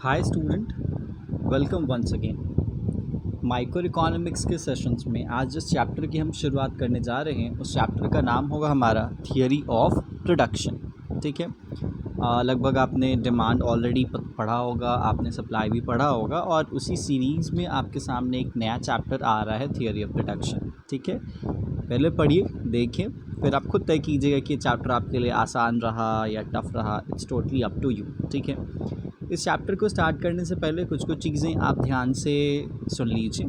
हाय student, welcome once again. Microeconomics के sessions में आज जिस चैप्टर की हम शुरुआत करने जा रहे हैं उस चैप्टर का नाम होगा हमारा थियरी ऑफ प्रोडक्शन। ठीक है, लगभग आपने डिमांड ऑलरेडी पढ़ा होगा, आपने सप्लाई भी पढ़ा होगा और उसी सीरीज़ में आपके सामने एक नया चैप्टर आ रहा है थियरी ऑफ प्रोडक्शन। ठीक है, पहले पढ़िए, देखें, फिर आप खुद तय कीजिएगा कि चैप्टर आपके लिए आसान रहा या टफ रहा। It's totally up to you. ठीक है, इस चैप्टर को स्टार्ट करने से पहले कुछ चीज़ें आप ध्यान से सुन लीजिए।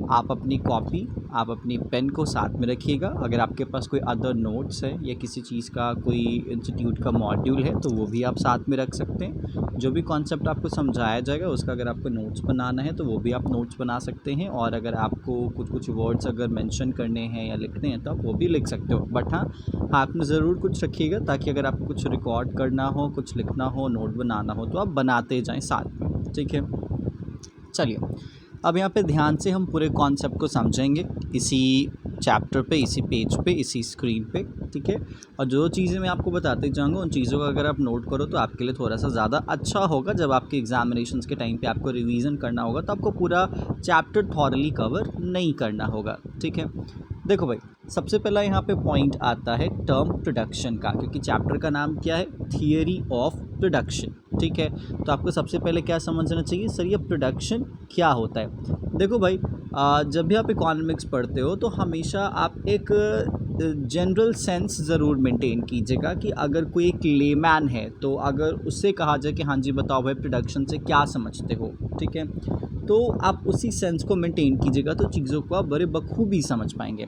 आप अपनी कॉपी, आप अपनी पेन को साथ में रखिएगा। अगर आपके पास कोई अदर नोट्स है या किसी चीज़ का कोई इंस्टीट्यूट का मॉड्यूल है तो वो भी आप साथ में रख सकते हैं। जो भी कॉन्सेप्ट आपको समझाया जाएगा उसका अगर आपको नोट्स बनाना है तो वो भी आप नोट्स बना सकते हैं। और अगर आपको कुछ वर्ड्स अगर मेंशन करने हैं या लिखने हैं तो आप वो भी लिख सकते हो। बट हाँ, हाथ में ज़रूर कुछ रखिएगा ताकि अगर आपको कुछ रिकॉर्ड करना हो, कुछ लिखना हो, नोट बनाना हो तो आप बनाते जाएँ साथ में। ठीक है, चलिए अब यहाँ पे ध्यान से हम पूरे कॉन्सेप्ट को समझेंगे इसी चैप्टर पे, इसी पेज पे, इसी स्क्रीन पे। ठीक है, और जो चीज़ें मैं आपको बताते जाऊँगा उन चीज़ों का अगर आप नोट करो तो आपके लिए थोड़ा सा ज़्यादा अच्छा होगा। जब आपके एग्जामिनेशंस के टाइम पे आपको रिवीजन करना होगा तो आपको पूरा चैप्टर थॉरली कवर नहीं करना होगा। ठीक है, देखो भाई, सबसे पहला यहाँ पे पॉइंट आता है टर्म प्रोडक्शन का, क्योंकि चैप्टर का नाम क्या है, थियरी ऑफ प्रोडक्शन। ठीक है, तो आपको सबसे पहले क्या समझना चाहिए, सर ये प्रोडक्शन क्या होता है। देखो भाई, जब भी आप इकोनॉमिक्स पढ़ते हो तो हमेशा आप एक जनरल सेंस ज़रूर मेंटेन कीजिएगा कि अगर कोई एक लेमैन है तो अगर उससे कहा जाए कि हाँ जी बताओ भाई प्रोडक्शन से क्या समझते हो, ठीक है, तो आप उसी सेंस को मेंटेन कीजिएगा तो चीज़ों को आप बड़े बखूबी समझ पाएंगे।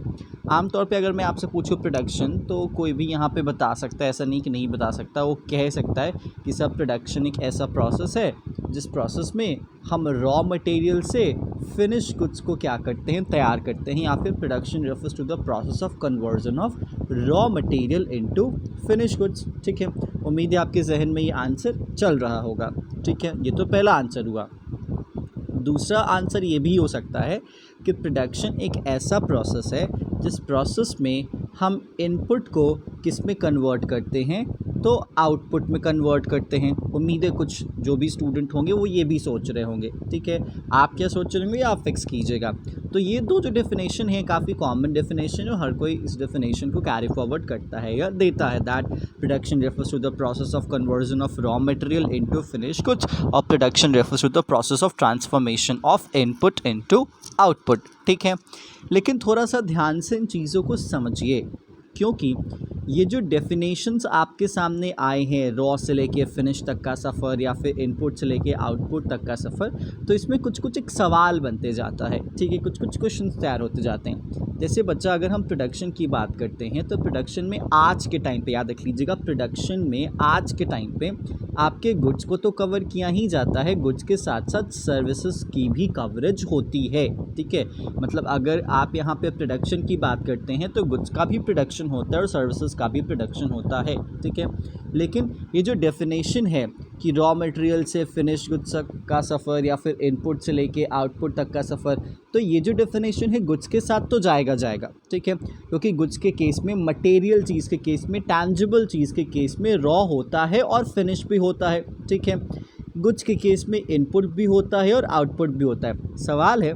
आमतौर पे अगर मैं आपसे पूछूँ प्रोडक्शन तो कोई भी यहाँ पे बता सकता है, ऐसा नहीं कि नहीं बता सकता। वो कह सकता है कि सब प्रोडक्शन एक ऐसा प्रोसेस है जिस प्रोसेस में हम रॉ मटेरियल से फिनिश गुड्स को क्या करते हैं, तैयार करते हैं। या फिर production refers to the process of conversion of raw material into finish goods. ठीक है, उम्मीद है आपके जहन में ये आंसर चल रहा होगा। ठीक है, ये तो पहला आंसर हुआ। दूसरा आंसर ये भी हो सकता है कि प्रोडक्शन एक ऐसा प्रोसेस है जिस प्रोसेस में हम इनपुट को किस में कन्वर्ट करते हैं, तो आउटपुट में कन्वर्ट करते हैं। उम्मीद है कुछ जो भी स्टूडेंट होंगे वो ये भी सोच रहे होंगे। ठीक है, आप क्या सोच रहे होंगे आप फिक्स कीजिएगा। तो ये दो जो डेफिनेशन है काफ़ी कॉमन डेफिनेशन है और हर कोई इस डेफिनेशन को कैरी फॉरवर्ड करता है या देता है, that production refers to the process of conversion of raw material into finish goods और production refers to the process of transformation of input into output. ठीक है, लेकिन थोड़ा सा ध्यान से इन चीज़ों को समझिए, क्योंकि ये जो डेफिनेशंस आपके सामने आए हैं, रॉ से लेके फिनिश तक का सफ़र या फिर इनपुट से लेके आउटपुट तक का सफ़र, तो इसमें कुछ एक सवाल बनते जाता है। ठीक है, कुछ क्वेश्चंस तैयार होते जाते हैं। जैसे बच्चा, अगर हम प्रोडक्शन की बात करते हैं तो प्रोडक्शन में आज के टाइम पे, याद रख लीजिएगा, प्रोडक्शन में आज के टाइम पे आपके गुड्स को तो कवर किया ही जाता है, गुड्स के साथ साथ सर्विसेज की भी कवरेज होती है। ठीक है, मतलब अगर आप यहाँ पे प्रोडक्शन की बात करते हैं तो गुड्स का भी प्रोडक्शन होता है और सर्विसेज का भी प्रोडक्शन होता है। ठीक है, लेकिन ये जो डेफिनेशन है कि रॉ मटेरियल से फिनिश गुड्स का सफ़र या फिर इनपुट से लेके आउटपुट तक का सफ़र, तो ये जो डेफिनेशन है गुड्स के साथ तो जाएगा। ठीक है, क्योंकि गुड्स के केस में, मटेरियल चीज़ के केस में, टैंजिबल चीज़ के केस में रॉ होता है और फिनिश भी होता है। ठीक है, गुड्स के केस में इनपुट भी होता है और आउटपुट भी होता है। सवाल है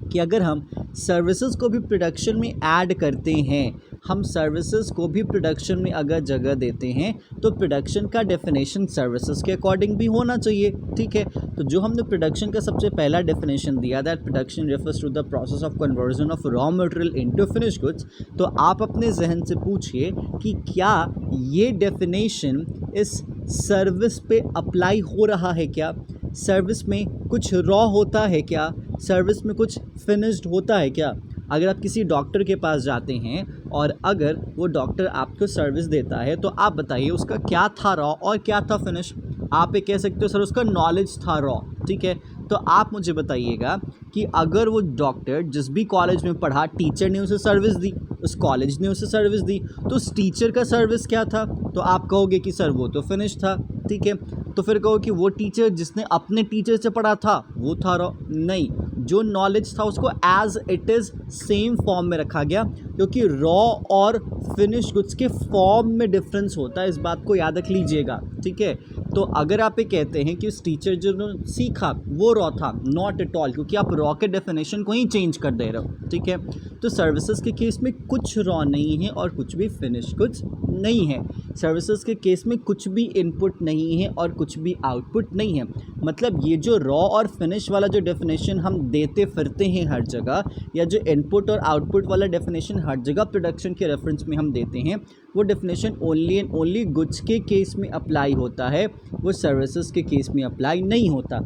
कि अगर हम सर्विसेज को भी प्रोडक्शन में ऐड करते हैं, हम सर्विसेज को भी प्रोडक्शन में अगर जगह देते हैं तो प्रोडक्शन का डेफिनेशन सर्विसेज के अकॉर्डिंग भी होना चाहिए। ठीक है, तो जो हमने प्रोडक्शन का सबसे पहला डेफिनेशन दिया, that production refers to the process of conversion of raw material into finish goods, तो आप अपने जहन से पूछिए कि क्या ये डेफिनेशन इस सर्विस पे अप्लाई हो रहा है क्या, सर्विस में कुछ रॉ होता है क्या, सर्विस में कुछ फिनिश्ड होता है क्या। अगर आप किसी डॉक्टर के पास जाते हैं और अगर वो डॉक्टर आपको सर्विस देता है तो आप बताइए उसका क्या था रॉ और क्या था फिनिश। आप ये कह सकते हो सर उसका नॉलेज था रॉ। ठीक है, तो आप मुझे बताइएगा कि अगर वो डॉक्टर जिस भी कॉलेज में पढ़ा, टीचर ने उसे सर्विस दी, उस कॉलेज ने उसे सर्विस दी, तो उस टीचर का सर्विस क्या था, तो आप कहोगे कि सर वो तो फिनिश था। ठीक है, तो फिर कहो कि वो टीचर जिसने अपने टीचर से पढ़ा था वो था रॉ। नहीं, जो नॉलेज था उसको as it is same form में रखा गया, क्योंकि रॉ और फिनिश गुड्स के फॉर्म में डिफरेंस होता है, इस बात को याद रख लीजिएगा। ठीक है, तो अगर आप ये कहते हैं कि उस टीचर जो सीखा वो रॉ था, नॉट एट ऑल, क्योंकि आप रॉ के डेफिनेशन को ही चेंज कर दे रहे हो, ठीक है। तो सर्विसेज के केस में कुछ रॉ नहीं है और कुछ भी फिनिश कुछ नहीं है। सर्विसेज के केस में कुछ भी इनपुट नहीं है और कुछ भी आउटपुट नहीं है। मतलब ये जो रॉ और फिनिश वाला जो डेफिनेशन हम देते फिरते हैं हर जगह, या जो इनपुट और आउटपुट वाला डेफिनेशन हर जगह प्रोडक्शन के रेफरेंस में हम देते हैं, वो definition only and only goods के केस में अप्लाई होता है, वो सर्विसेज के केस में अप्लाई नहीं होता।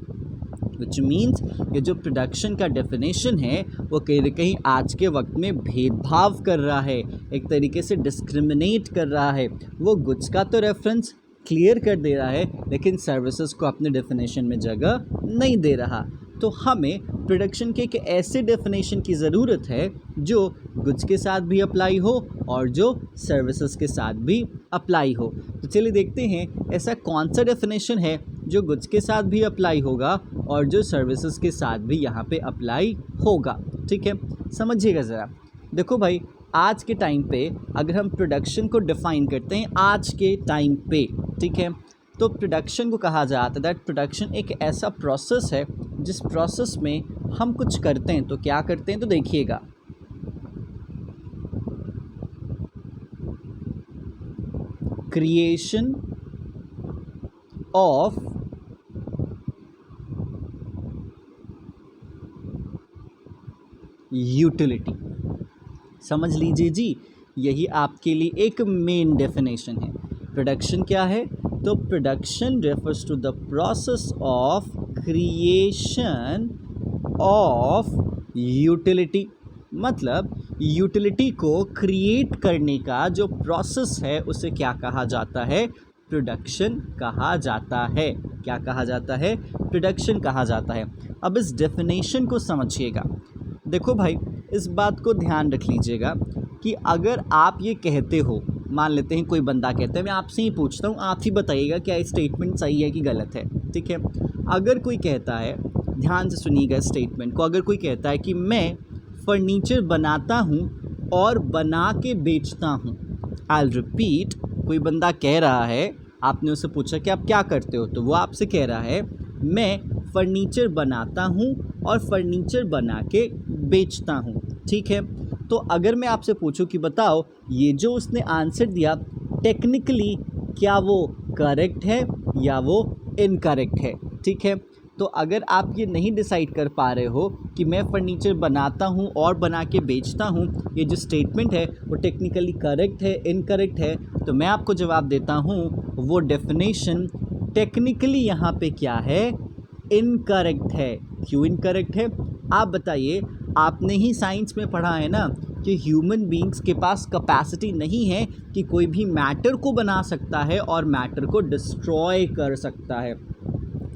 विच मीन्स ये जो प्रोडक्शन का डेफिनेशन है वो कहीं ना कहीं आज के वक्त में भेदभाव कर रहा है, एक तरीके से डिस्क्रिमिनेट कर रहा है। वो गुड्स का तो रेफरेंस क्लियर कर दे रहा है लेकिन सर्विसेज को अपने डेफिनेशन में जगह नहीं दे रहा। तो हमें प्रोडक्शन के एक ऐसे डेफिनेशन की ज़रूरत है जो गुड्स के साथ भी अप्लाई हो और जो सर्विसेज के साथ भी अप्लाई हो। तो चलिए देखते हैं ऐसा कौन सा डेफिनेशन है जो गुड्स के साथ भी अप्लाई होगा और जो सर्विसेज के साथ भी यहाँ पे अप्लाई होगा। ठीक है, समझिएगा ज़रा। देखो भाई, आज के टाइम पे अगर हम प्रोडक्शन को डिफ़ाइन करते हैं आज के टाइम पे, ठीक है, तो प्रोडक्शन को कहा जाता है दैट प्रोडक्शन एक ऐसा प्रोसेस है जिस प्रोसेस में हम कुछ करते हैं। तो क्या करते हैं, तो देखिएगा, क्रिएशन ऑफ यूटिलिटी। समझ लीजिए जी, यही आपके लिए एक मेन डेफिनेशन है। प्रोडक्शन क्या है, तो production refers to the process of creation of utility. मतलब यूटिलिटी को क्रिएट करने का जो प्रोसेस है उसे क्या कहा जाता है, प्रोडक्शन कहा जाता है। क्या कहा जाता है, प्रोडक्शन कहा जाता है। अब इस डेफिनेशन को समझिएगा। देखो भाई, इस बात को ध्यान रख लीजिएगा कि अगर आप ये कहते हो, मान लेते हैं कोई बंदा कहता है, मैं आपसे ही पूछता हूँ, आप ही बताइएगा क्या स्टेटमेंट सही है कि गलत है। ठीक है, अगर कोई कहता है, ध्यान से सुनिएगा स्टेटमेंट को, अगर कोई कहता है कि मैं फर्नीचर बनाता हूँ और बना के बेचता हूँ, आई रिपीट, कोई बंदा कह रहा है, आपने उससे पूछा कि आप क्या करते हो, तो वो आपसे कह रहा है मैं फर्नीचर बनाता हूँ और फर्नीचर बना के बेचता हूँ। ठीक है, तो अगर मैं आपसे पूछूं कि बताओ ये जो उसने आंसर दिया टेक्निकली क्या वो करेक्ट है या वो इनकरेक्ट है। ठीक है, तो अगर आप ये नहीं डिसाइड कर पा रहे हो कि मैं फर्नीचर बनाता हूँ और बना के बेचता हूँ, ये जो स्टेटमेंट है वो टेक्निकली करेक्ट है इनकरेक्ट है, तो मैं आपको जवाब देता हूँ वो डेफिनेशन टेक्निकली यहाँ पे क्या है, इनकरेक्ट है। क्यों इनकरेक्ट है, आप बताइए। आपने ही साइंस में पढ़ा है ना कि ह्यूमन बींग्स के पास कैपेसिटी नहीं है कि कोई भी मैटर को बना सकता है और मैटर को डिस्ट्रॉय कर सकता है।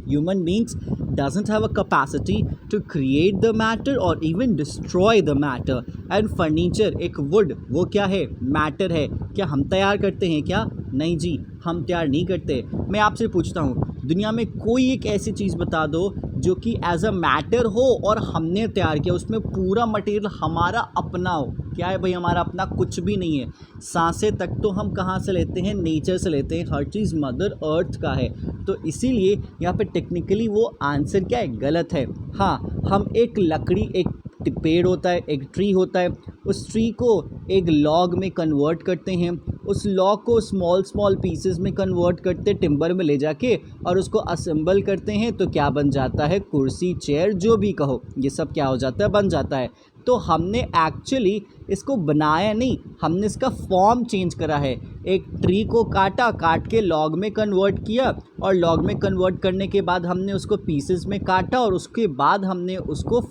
Human beings doesn't have a capacity to create the matter or even destroy the matter. And furniture, एक wood, वो क्या है, मैटर है। क्या हम तैयार करते हैं क्या, नहीं जी, हम तैयार नहीं करते। मैं आपसे पूछता हूँ, दुनिया में कोई एक ऐसी चीज़ बता दो जो कि एज अ मैटर हो और हमने तैयार किया, उसमें पूरा मटेरियल हमारा अपना हो। क्या है भाई, हमारा अपना कुछ भी नहीं है। सांसें तक तो हम कहाँ से लेते हैं, नेचर से लेते हैं। हर चीज़ मदर अर्थ का है। तो इसीलिए यहाँ पे टेक्निकली वो आंसर क्या है, गलत है। हाँ, हम एक लकड़ी, एक पेड़ होता है, एक ट्री होता है, उस ट्री को एक लॉग में कन्वर्ट करते हैं, उस लॉग को स्मॉल स्मॉल पीसेस में कन्वर्ट करते, टिम्बर में ले जाके और उसको असेंबल करते हैं, तो क्या बन जाता है, कुर्सी, चेयर, जो भी कहो, ये सब क्या हो जाता है, बन जाता है। तो हमने एक्चुअली इसको बनाया नहीं, हमने इसका फॉर्म चेंज करा है। एक ट्री को काट के लॉग में कन्वर्ट किया और लॉग में कन्वर्ट करने के बाद हमने उसको पीसेस में काटा और उसके बाद हमने उसको,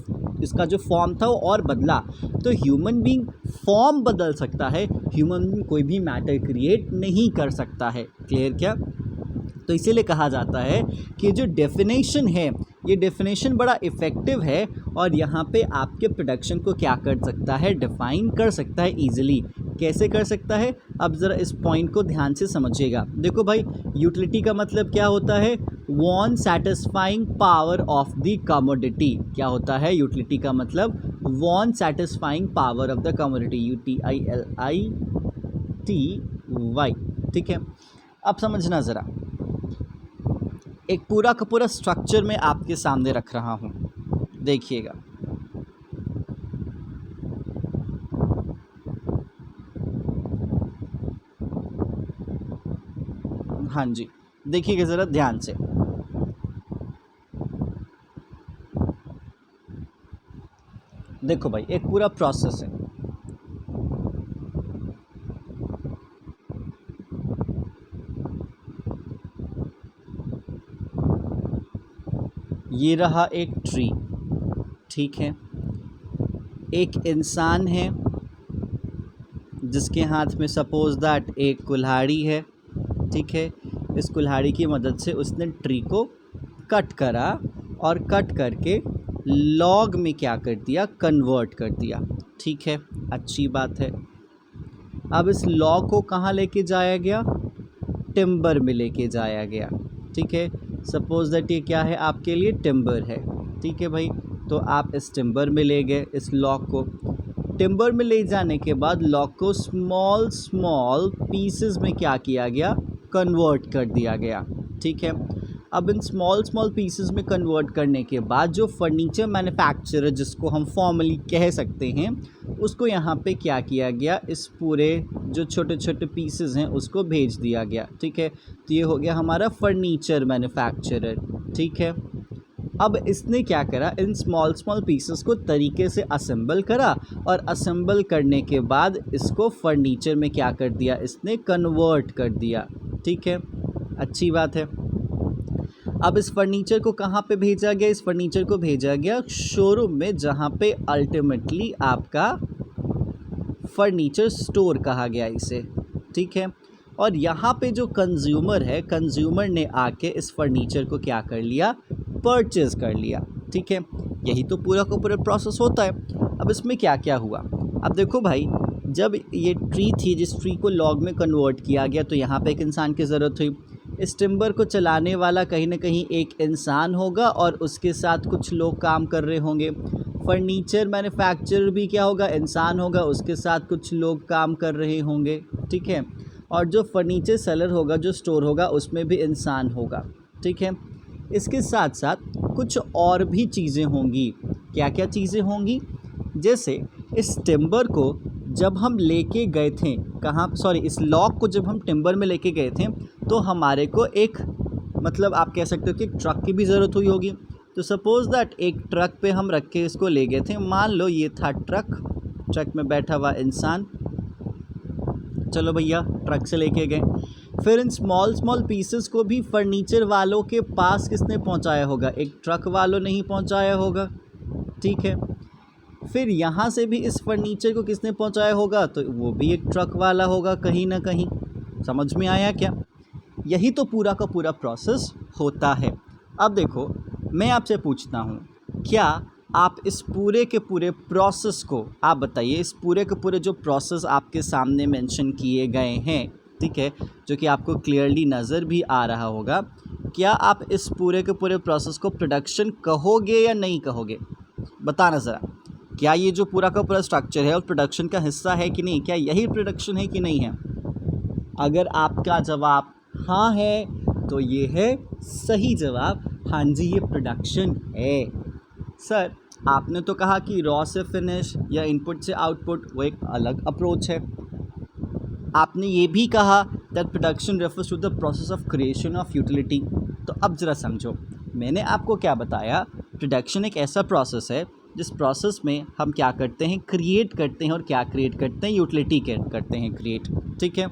इसका जो फॉर्म था वो और बदला। तो ह्यूमन बीइंग फॉर्म बदल सकता है, ह्यूमन बीइंग कोई भी मैटर क्रिएट नहीं कर सकता है। क्लियर क्या? तो इसीलिए कहा जाता है कि जो डेफिनेशन है, ये डेफिनेशन बड़ा इफ़ेक्टिव है और यहाँ पे आपके प्रोडक्शन को क्या कर सकता है, डिफ़ाइन कर सकता है ईजिली। कैसे कर सकता है, अब ज़रा इस पॉइंट को ध्यान से समझिएगा। देखो भाई, यूटिलिटी का मतलब क्या होता है, want satisfying power of the commodity. क्या होता है यूटिलिटी का मतलब, want satisfying power of the commodity, UTILITY। ठीक है, अब समझना ज़रा, एक पूरा का पूरा स्ट्रक्चर मैं आपके सामने रख रहा हूँ, देखिएगा। हाँ जी, देखिएगा ज़रा ध्यान से। देखो भाई, एक पूरा प्रोसेस है। ये रहा एक ट्री, ठीक है। एक इंसान है जिसके हाथ में सपोज दैट एक कुल्हाड़ी है, ठीक है। इस कुल्हाड़ी की मदद से उसने ट्री को कट करा और कट करके लॉग में क्या कर दिया, कन्वर्ट कर दिया, ठीक है। अच्छी बात है। अब इस लॉग को कहाँ लेके जाया गया, टिम्बर में लेके जाया गया, ठीक है। सपोज दैट ये क्या है, आपके लिए टिम्बर है, ठीक है भाई। तो आप इस टिम्बर में ले गए इस लॉग को। टिम्बर में ले जाने के बाद लॉग को स्मॉल स्मॉल पीसेस में क्या किया गया, कन्वर्ट कर दिया गया, ठीक है। अब इन स्मॉल स्मॉल पीसेस में कन्वर्ट करने के बाद जो फर्नीचर मैन्युफैक्चरर, जिसको हम फॉर्मली कह सकते हैं, उसको यहाँ पे क्या किया गया, इस पूरे जो छोटे छोटे पीसेस हैं उसको भेज दिया गया, ठीक है। तो ये हो गया हमारा फर्नीचर मैन्युफैक्चरर, ठीक है। अब इसने क्या करा, इन स्मॉल स्मॉल पीसेस को तरीके से असेंबल करा और असेंबल करने के बाद इसको फर्नीचर में क्या कर दिया, इसने कन्वर्ट कर दिया, ठीक है। अच्छी बात है। अब इस फर्नीचर को कहाँ पे भेजा गया, इस फर्नीचर को भेजा गया शोरूम में, जहाँ पे अल्टीमेटली आपका फर्नीचर स्टोर कहा गया इसे, ठीक है। और यहाँ पे जो कंज्यूमर है, कंज्यूमर ने आके इस फर्नीचर को क्या कर लिया, परचेज़ कर लिया, ठीक है। यही तो पूरा का पूरा प्रोसेस होता है। अब इसमें क्या क्या हुआ, अब देखो भाई, जब ये ट्री थी, जिस ट्री को लॉग में कन्वर्ट किया गया, तो यहाँ पे एक इंसान की ज़रूरत हुई। इस टिम्बर को चलाने वाला कहीं ना कहीं एक इंसान होगा और उसके साथ कुछ लोग काम कर रहे होंगे। फर्नीचर मैन्युफैक्चरर भी क्या होगा, इंसान होगा, उसके साथ कुछ लोग काम कर रहे होंगे, ठीक है। और जो फर्नीचर सेलर होगा, जो स्टोर होगा, उसमें भी इंसान होगा, ठीक है। इसके साथ साथ कुछ और भी चीज़ें होंगी। क्या क्या चीज़ें होंगी, जैसे इस टिम्बर को जब हम लेके गए थे, कहाँ, सॉरी, इस लॉग को जब हम टिम्बर में लेके गए थे, तो हमारे को एक, मतलब आप कह सकते हो कि एक ट्रक की भी ज़रूरत हुई होगी। तो सपोज़ दैट एक ट्रक पे हम रख के इसको ले गए थे। मान लो ये था ट्रक, ट्रक में बैठा हुआ इंसान, चलो भैया ट्रक से लेके गए। फिर इन स्मॉल स्मॉल पीसेस को भी फर्नीचर वालों के पास किसने पहुंचाया होगा, एक ट्रक वालों ने ही पहुंचाया होगा, ठीक है। फिर यहाँ से भी इस फर्नीचर को किसने पहुंचाया होगा, तो वो भी एक ट्रक वाला होगा कहीं ना कहीं। समझ में आया क्या? यही तो पूरा का पूरा प्रोसेस होता है। अब देखो, मैं आपसे पूछता हूँ, क्या आप इस पूरे के पूरे प्रोसेस को, आप बताइए, इस पूरे के पूरे जो प्रोसेस आपके सामने मेंशन किए गए हैं, ठीक है, जो कि आपको क्लियरली नज़र भी आ रहा होगा, क्या आप इस पूरे के पूरे प्रोसेस को प्रोडक्शन कहोगे या नहीं कहोगे? बताना ज़रा, क्या ये जो पूरा का पूरा स्ट्रक्चर है और प्रोडक्शन का हिस्सा है कि नहीं? क्या यही प्रोडक्शन है कि नहीं है? अगर आपका जवाब हाँ है तो ये है सही जवाब। हाँ जी, ये प्रोडक्शन है। सर, आपने तो कहा कि रॉ से फिनिश या इनपुट से आउटपुट वो एक अलग अप्रोच है। आपने ये भी कहा that production refers to the process of creation of utility. तो अब ज़रा समझो, मैंने आपको क्या बताया, प्रोडक्शन एक ऐसा प्रोसेस है जिस प्रोसेस में हम क्या करते हैं, क्रिएट करते हैं। और क्या क्रिएट करते हैं? यूटिलिटी करते हैं क्रिएट, ठीक है।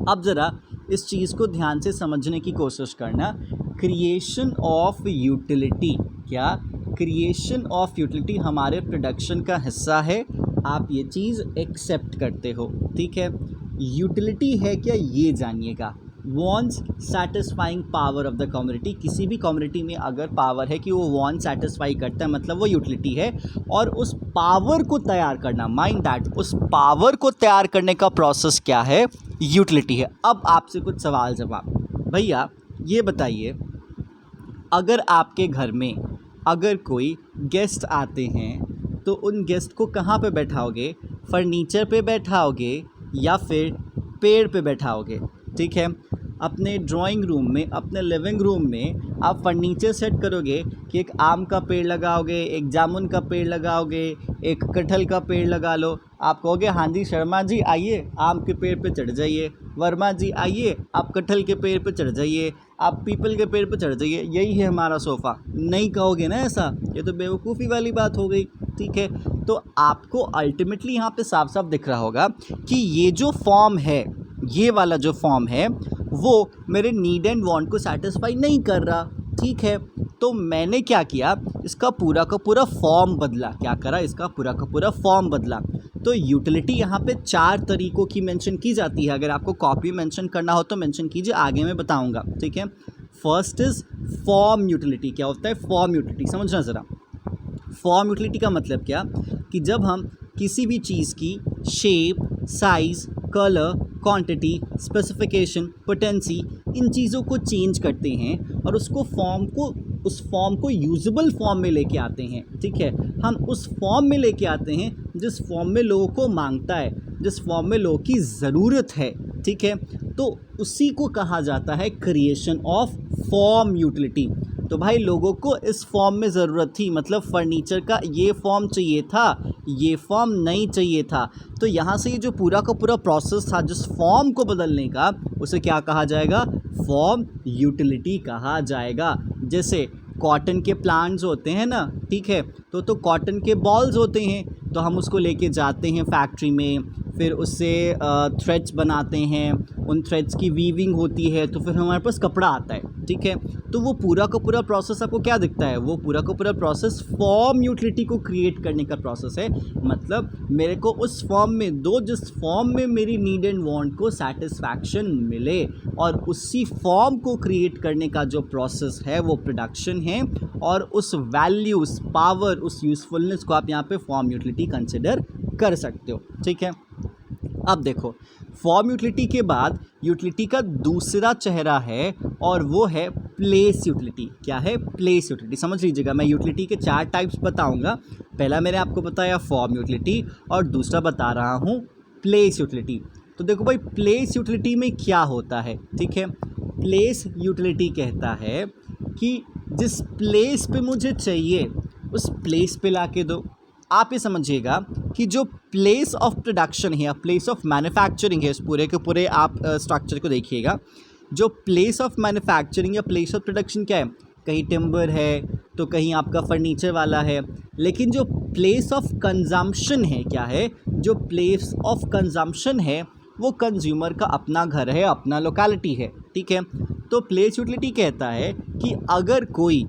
अब ज़रा इस चीज़ को ध्यान से समझने की कोशिश करना। क्रिएशन ऑफ यूटिलिटी, क्या क्रिएशन ऑफ यूटिलिटी हमारे प्रोडक्शन का हिस्सा है? आप ये चीज़ एक्सेप्ट करते हो, ठीक है। यूटिलिटी है क्या, ये जानिएगा। Wants satisfying power of the community. किसी भी कम्युनिटी में अगर पावर है कि वो वॉन्ट सेटिस्फाई करता है, मतलब वो यूटिलिटी है। और उस पावर को तैयार करना, माइंड दैट, उस पावर को तैयार करने का प्रोसेस क्या है? यूटिलिटी है। अब आपसे कुछ सवाल जवाब। भैया ये बताइए, अगर आपके घर में अगर कोई गेस्ट आते हैं तो उन गेस्ट को कहाँ पे बैठाओगे? फर्नीचर पे बैठाओगे या फिर पेड़ पे बैठाओगे? ठीक है। अपने ड्राइंग रूम में, अपने लिविंग रूम में आप फर्नीचर सेट करोगे कि एक आम का पेड़ लगाओगे, एक जामुन का पेड़ लगाओगे, एक कटहल का पेड़ लगा लो। आप कहोगे हाँ जी शर्मा जी आइए आम के पेड़ पे चढ़ जाइए, वर्मा जी आइए आप कटहल के पेड़ पे चढ़ जाइए, आप पीपल के पेड़ पे चढ़ जाइए, यही है हमारा सोफ़ा। नहीं कहोगे ना ऐसा, ये तो बेवकूफ़ी वाली बात हो गई। ठीक है, तो आपको अल्टीमेटली यहाँ पे साफ साफ दिख रहा होगा कि ये जो फॉर्म है, ये वाला जो फॉर्म है वो मेरे नीड एंड वांट को सेटिस्फाई नहीं कर रहा। ठीक है, तो मैंने क्या किया, इसका पूरा का पूरा फॉर्म बदला। क्या करा, इसका पूरा का पूरा फॉर्म बदला। तो यूटिलिटी यहाँ पे 4 तरीक़ों की मेंशन की जाती है। अगर आपको कॉपी मेंशन करना हो तो मेंशन कीजिए, आगे मैं बताऊँगा। ठीक है, फर्स्ट इज़ फॉर्म यूटिलिटी। क्या होता है फॉर्म यूटिलिटी, समझना ज़रा। फॉर्म यूटिलिटी का मतलब क्या, कि जब हम किसी भी चीज़ की shape, size, colour, quantity, specification, potency, इन चीज़ों को चेंज करते हैं और उस फॉर्म को यूजेबल फॉर्म में लेके आते हैं। ठीक है, हम उस फॉर्म में लेके आते हैं जिस फॉर्म में लोगों को मांगता है, जिस फॉर्म में लोगों की ज़रूरत है। ठीक है, तो उसी को कहा जाता है क्रिएशन ऑफ फॉर्म यूटिलिटी। तो भाई लोगों को इस फॉर्म में ज़रूरत थी, मतलब फर्नीचर का ये फॉर्म चाहिए था, ये फॉर्म नहीं चाहिए था। तो यहाँ से ये जो पूरा का पूरा प्रोसेस था जिस फॉर्म को बदलने का, उसे क्या कहा जाएगा, फॉर्म यूटिलिटी कहा जाएगा। जैसे कॉटन के प्लांट्स होते हैं ना, ठीक है, तो कॉटन के बॉल्स होते हैं, तो हम उसको लेके जाते हैं फैक्ट्री में, फिर उससे थ्रेड्स बनाते हैं, उन थ्रेड्स की वीविंग होती है, तो फिर हमारे पास कपड़ा आता है। ठीक है, तो वो पूरा का पूरा प्रोसेस आपको क्या दिखता है, वो पूरा का पूरा प्रोसेस फॉर्म यूटिलिटी को क्रिएट करने का प्रोसेस है। मतलब मेरे को उस फॉर्म में दो जिस फॉर्म में मेरी नीड एंड वांट को सेटिस्फैक्शन मिले, और उसी फॉर्म को क्रिएट करने का जो प्रोसेस है वो प्रोडक्शन है। और उस वैल्यू, उस पावर, उस यूज़फुलनेस को आप यहाँ पे फॉर्म यूटिलिटी कंसिडर कर सकते हो। ठीक है, अब देखो फॉर्म यूटिलिटी के बाद यूटिलिटी का दूसरा चेहरा है और वो है प्लेस यूटिलिटी। क्या है, प्लेस यूटिलिटी। समझ लीजिएगा, मैं यूटिलिटी के 4 टाइप्स बताऊंगा। पहला मैंने आपको बताया फॉर्म यूटिलिटी और दूसरा बता रहा हूँ प्लेस यूटिलिटी। तो देखो भाई प्लेस यूटिलिटी में क्या होता है। ठीक है, प्लेस यूटिलिटी कहता है कि जिस प्लेस पे मुझे चाहिए उस प्लेस पे ला के दो। आप ये समझिएगा कि जो प्लेस ऑफ प्रोडक्शन है या प्लेस ऑफ मैन्युफैक्चरिंग है, इस पूरे के पूरे आप स्ट्रक्चर को देखिएगा। जो प्लेस ऑफ मैन्युफैक्चरिंग या प्लेस ऑफ प्रोडक्शन क्या है, कहीं टिम्बर है तो कहीं आपका फर्नीचर वाला है। लेकिन जो प्लेस ऑफ कंजम्पशन है, क्या है, जो प्लेस ऑफ कंजम्पशन है वो कंज्यूमर का अपना घर है, अपना लोकेलिटी है। ठीक है, तो प्लेस यूटिलिटी कहता है कि अगर कोई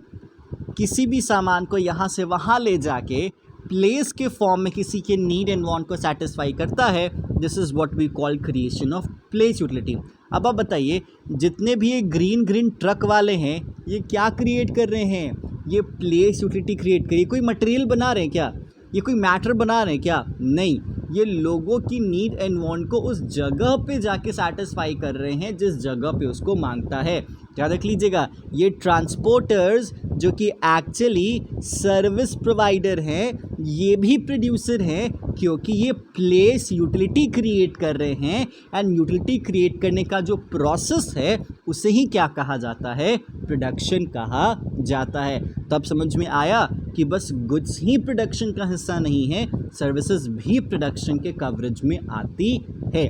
किसी भी सामान को यहाँ से वहाँ ले जाके प्लेस के फॉर्म में किसी के नीड एंड वांट को सेटिस्फाई करता है, this is what we call creation of place utility. अब आप बताइए, जितने भी ये ग्रीन ट्रक वाले हैं ये क्या क्रिएट कर रहे हैं, ये प्लेस यूटिलिटी क्रिएट करिए। कोई मटेरियल बना रहे हैं क्या, ये कोई मैटर बना रहे हैं क्या, नहीं, ये लोगों की नीड एंड वांट को उस जगह पे जाके सेटिस्फाई कर रहे हैं जिस जगह पे उसको मांगता है। याद रख लीजिएगा, ये ट्रांसपोर्टर्स जो कि एक्चुअली सर्विस प्रोवाइडर हैं, ये भी प्रोड्यूसर हैं, क्योंकि ये प्लेस यूटिलिटी क्रिएट कर रहे हैं। एंड यूटिलिटी क्रिएट करने का जो प्रोसेस है उसे ही क्या कहा जाता है, प्रोडक्शन कहा जाता है। तब समझ में आया कि बस गुड्स ही प्रोडक्शन का हिस्सा नहीं है, सर्विसेज भी प्रोडक्शन के कवरेज में आती है।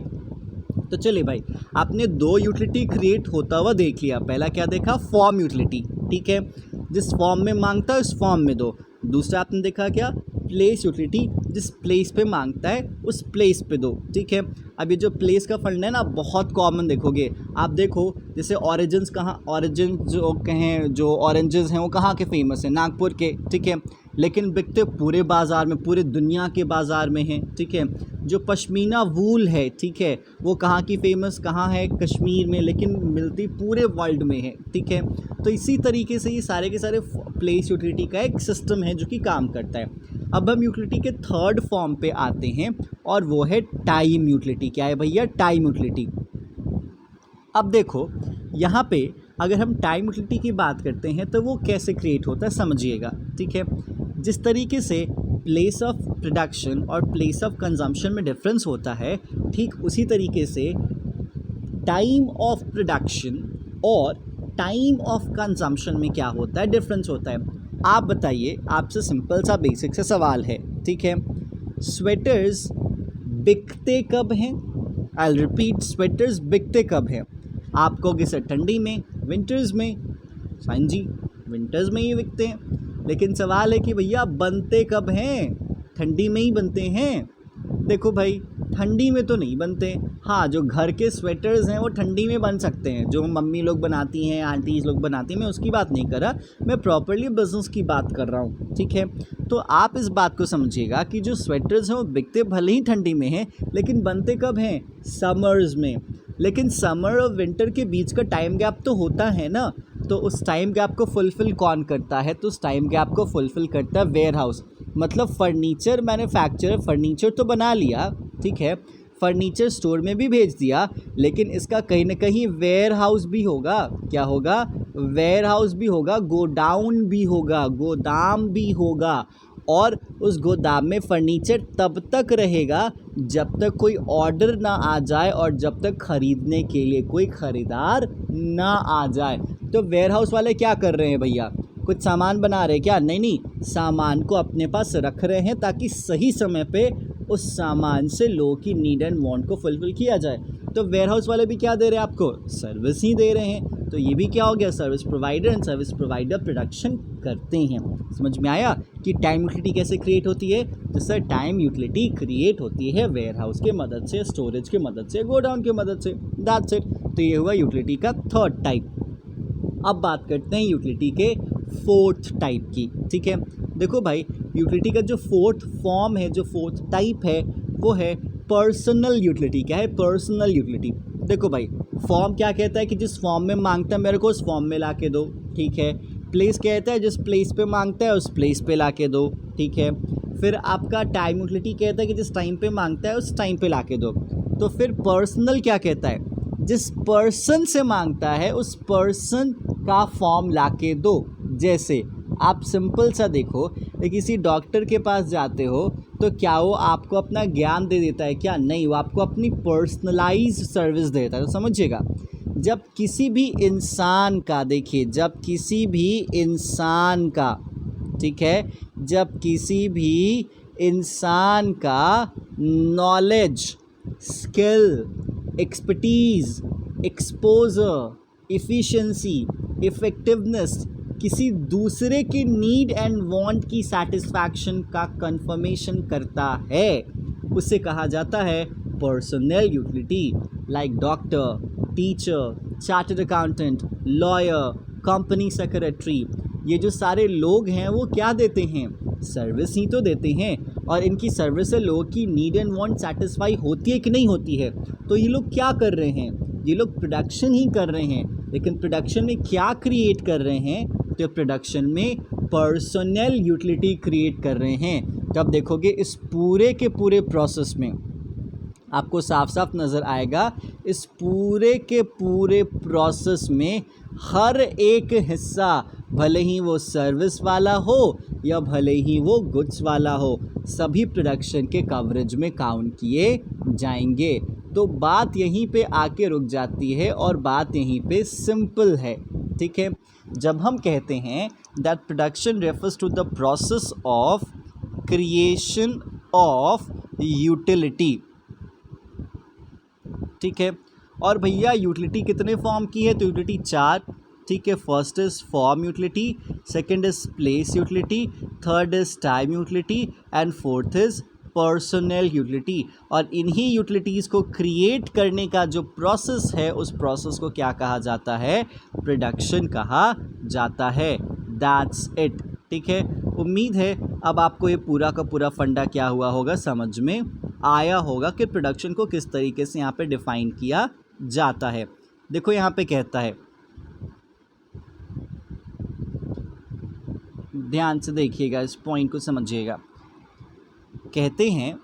तो चलिए भाई, आपने 2 यूटिलिटी क्रिएट होता हुआ देख लिया। पहला क्या देखा, फॉर्म यूटिलिटी। ठीक है, जिस फॉर्म में मांगता है उस फॉर्म में दो। दूसरा आपने देखा क्या, प्लेस यूटिलिटी, जिस प्लेस पे मांगता है उस प्लेस पे दो। ठीक है, अब ये जो प्लेस का फंड है ना, बहुत कॉमन देखोगे आप। देखो जैसे ऑरिजिन्स कहाँ, ऑरिजिन जो कहें, जो ऑरेंजेस हैं वो कहाँ के फेमस हैं, नागपुर के। ठीक है, लेकिन बिकते पूरे बाज़ार में, पूरे दुनिया के बाज़ार में हैं। ठीक है, जो पश्मीना वूल है, ठीक है, वो कहाँ की फेमस, कहाँ है, कश्मीर में, लेकिन मिलती पूरे वर्ल्ड में है। ठीक है, तो इसी तरीके से ये सारे के सारे प्लेस यूटिलिटी का एक सिस्टम है जो कि काम करता है। अब हम यूटिलिटी के 3rd फॉर्म पे आते हैं और वो है टाइम यूटिलिटी। क्या है भैया, टाइम यूटिलिटी। अब देखो यहाँ पे अगर हम टाइम यूटिलिटी की बात करते हैं तो वो कैसे क्रिएट होता है समझिएगा। ठीक है, जिस तरीके से प्लेस ऑफ प्रोडक्शन और प्लेस ऑफ कंजम्पशन में डिफरेंस होता है, ठीक उसी तरीके से टाइम ऑफ प्रोडक्शन और टाइम ऑफ कंजम्पशन में क्या होता है, डिफरेंस होता है। आप बताइए, आपसे सिंपल सा बेसिक सा सवाल है, ठीक है। स्वेटर्स बिकते कब हैं? आई रिपीट, स्वेटर्स बिकते कब हैं? आप कहोगे सर ठंडी में, विंटर्स में। हाँ जी, विंटर्स में ही बिकते हैं, लेकिन सवाल है कि भैया बनते कब हैं? ठंडी में ही बनते हैं। देखो भाई, ठंडी में तो नहीं बनते। हाँ, जो घर के स्वेटर्स हैं वो ठंडी में बन सकते हैं, जो मम्मी लोग बनाती हैं, आंटीज़ लोग बनाती हैं, मैं उसकी बात नहीं कर रहा, मैं प्रॉपरली बिजनेस की बात कर रहा हूँ, ठीक है। तो आप इस बात को समझिएगा कि जो स्वेटर्स हैं वो बिकते भले ही ठंडी में हैं, लेकिन बनते कब हैं? समर्स में। लेकिन समर और विंटर के बीच का टाइम गैप तो होता है ना, तो उस टाइम गैप को फुलफ़िल कौन करता है? तो उस टाइम गैप को फुलफ़िल करता है वेयर हाउस। मतलब फर्नीचर मैन्युफैक्चरर फर्नीचर तो बना लिया, ठीक है, फर्नीचर स्टोर में भी भेज दिया, लेकिन इसका कहीं ना कहीं वेयर हाउस भी होगा। क्या होगा? वेयर हाउस भी होगा, गोडाउन भी होगा, गोदाम भी होगा। और उस गोदाम में फर्नीचर तब तक रहेगा जब तक कोई ऑर्डर ना आ जाए और जब तक ख़रीदने के लिए कोई ख़रीदार ना आ जाए। तो वेयर हाउस वाले क्या कर रहे हैं भैया? कुछ सामान बना रहे हैं क्या? नहीं, सामान को अपने पास रख रहे हैं ताकि सही समय पे उस सामान से लोगों की नीड एंड वांट को फुलफ़िल किया जाए। तो वेयर हाउस वाले भी क्या दे रहे हैं आपको? सर्विस ही दे रहे हैं। तो ये भी क्या हो गया? Service provider. And service provider production करते हैं। समझ में आया कि टाइम यूटिलिटी कैसे क्रिएट होती है? तो सर टाइम यूटिलिटी क्रिएट होती है वेयर हाउस के मदद से, स्टोरेज के मदद से, गोडाउन के मदद से। That's it. तो ये हुआ यूटिलिटी का थर्ड टाइप। अब बात करते हैं यूटिलिटी के फोर्थ टाइप की, ठीक है। देखो भाई, यूटिलिटी का जो फोर्थ फॉर्म है, जो फोर्थ टाइप है, वो है पर्सनल यूटिलिटी। क्या है? Personal utility. देखो भाई, फॉर्म क्या कहता है कि जिस फॉर्म में मांगता है मेरे को उस फॉर्म में ला के दो, ठीक है। प्लेस कहता है जिस प्लेस पे मांगता है उस प्लेस पे ला के दो, ठीक है। फिर आपका टाइम यूटिलिटी कहता है कि जिस टाइम पे मांगता है उस टाइम पे ला के दो। तो फिर पर्सनल क्या कहता है? जिस पर्सन से मांगता है उस पर्सन का फॉर्म ला के दो। जैसे आप सिंपल सा देखो, किसी डॉक्टर के पास जाते हो तो क्या वो आपको अपना ज्ञान दे देता है? क्या नहीं, वो आपको अपनी पर्सनलाइज सर्विस देता है। तो समझिएगा, जब किसी भी इंसान का, देखिए, जब किसी भी इंसान का, ठीक है, जब किसी भी इंसान का knowledge, skill, expertise, exposure, efficiency, effectiveness किसी दूसरे के नीड एंड वांट की सेटिस्फैक्शन का कंफर्मेशन करता है, उसे कहा जाता है personal utility. Like doctor, teacher, chartered accountant, lawyer, company secretary, ये जो सारे लोग हैं वो क्या देते हैं? सर्विस ही तो देते हैं। और इनकी सर्विस से लोगों की नीड एंड वांट सेटिस्फाई होती है कि नहीं होती है? तो ये लोग क्या कर रहे हैं? ये लोग प्रोडक्शन ही कर रहे हैं। लेकिन प्रोडक्शन में क्या क्रिएट कर रहे हैं? तो प्रोडक्शन में पर्सनल यूटिलिटी क्रिएट कर रहे हैं। तब देखोगे इस पूरे के पूरे प्रोसेस में आपको साफ साफ नज़र आएगा, इस पूरे के पूरे प्रोसेस में हर एक हिस्सा, भले ही वो सर्विस वाला हो या भले ही वो गुड्स वाला हो, सभी प्रोडक्शन के कवरेज में काउंट किए जाएंगे। तो बात यहीं पे आके रुक जाती है और बात यहीं पे सिंपल है, ठीक है। जब हम कहते हैं that production refers to the process of creation of utility, ठीक है। और भैया यूटिलिटी कितने फॉर्म की है? तो यूटिलिटी 4, ठीक है। First is form utility, second is place utility, third is time utility and fourth is personal utility. और इन्हीं यूटिलिटीज़ को क्रिएट करने का जो प्रोसेस है, उस प्रोसेस को क्या कहा जाता है? प्रोडक्शन कहा जाता है। दैट्स इट, ठीक है। उम्मीद है अब आपको ये पूरा का पूरा फंडा क्या हुआ होगा, समझ में आया होगा कि प्रोडक्शन को किस तरीके से यहाँ पे डिफ़ाइन किया जाता है। देखो यहाँ पे कहता है, ध्यान से देखिएगा, इस पॉइंट को समझिएगा। कहते हैं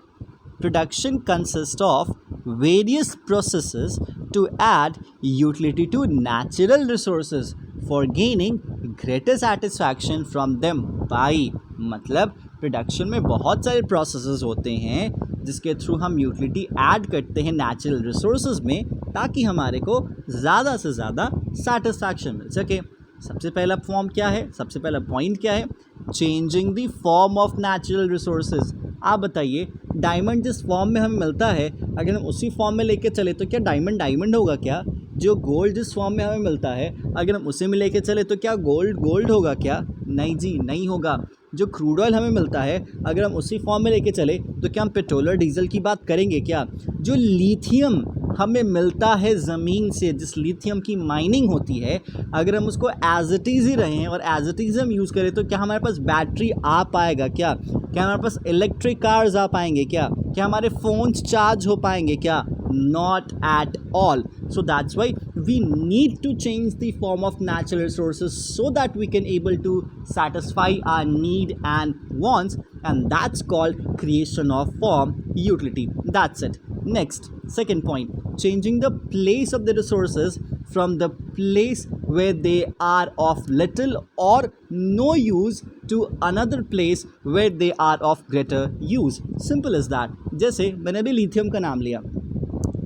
production consist of various processes to add utility to natural resources for gaining greater satisfaction from them by. मतलब प्रोडक्शन में बहुत सारे प्रोसेसेस होते हैं जिसके थ्रू हम यूटिलिटी ऐड करते हैं नेचुरल रिसोर्सेज में, ताकि हमारे को ज़्यादा से ज़्यादा सेटिस्फैक्शन मिल सके। सबसे पहला फॉर्म क्या है, सबसे पहला पॉइंट क्या है, changing the form of natural resources. आप बताइए डायमंड जिस फॉर्म में हमें मिलता है अगर हम उसी फॉर्म में लेके चले तो क्या डायमंड डायमंड होगा क्या? जो गोल्ड जिस फॉर्म में हमें मिलता है अगर हम उसी में लेके चले तो क्या गोल्ड गोल्ड होगा क्या? नहीं जी, नहीं होगा। जो क्रूड ऑयल हमें मिलता है अगर हम उसी फॉर्म में लेके चले तो क्या हम पेट्रोल और डीजल की बात करेंगे क्या? जो लिथियम हमें मिलता है ज़मीन से, जिस लिथियम की माइनिंग होती है, अगर हम उसको एज इट इज़ ही रहें और एज इट इज़ हम यूज़ करें तो क्या हमारे पास बैटरी आ पाएगा क्या? क्या हमारे पास इलेक्ट्रिक कार्स आ पाएंगे क्या? क्या हमारे फ़ोन्स चार्ज हो पाएंगे क्या? Not at all. So that's why we need to change the form of natural resources so that we can able to satisfy our need and wants, and that's called creation of form utility. That's it. Next, second point, changing the place of the resources from the place where they are of little or no use to another place where they are of greater use. Simple as that. जैसे मैंने अभी lithium का नाम लिया,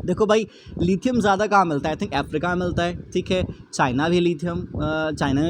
देखो भाई lithium ज़्यादा कहाँ मिलता है? आई थिंक अफ्रीका में मिलता है, ठीक है। चाइना में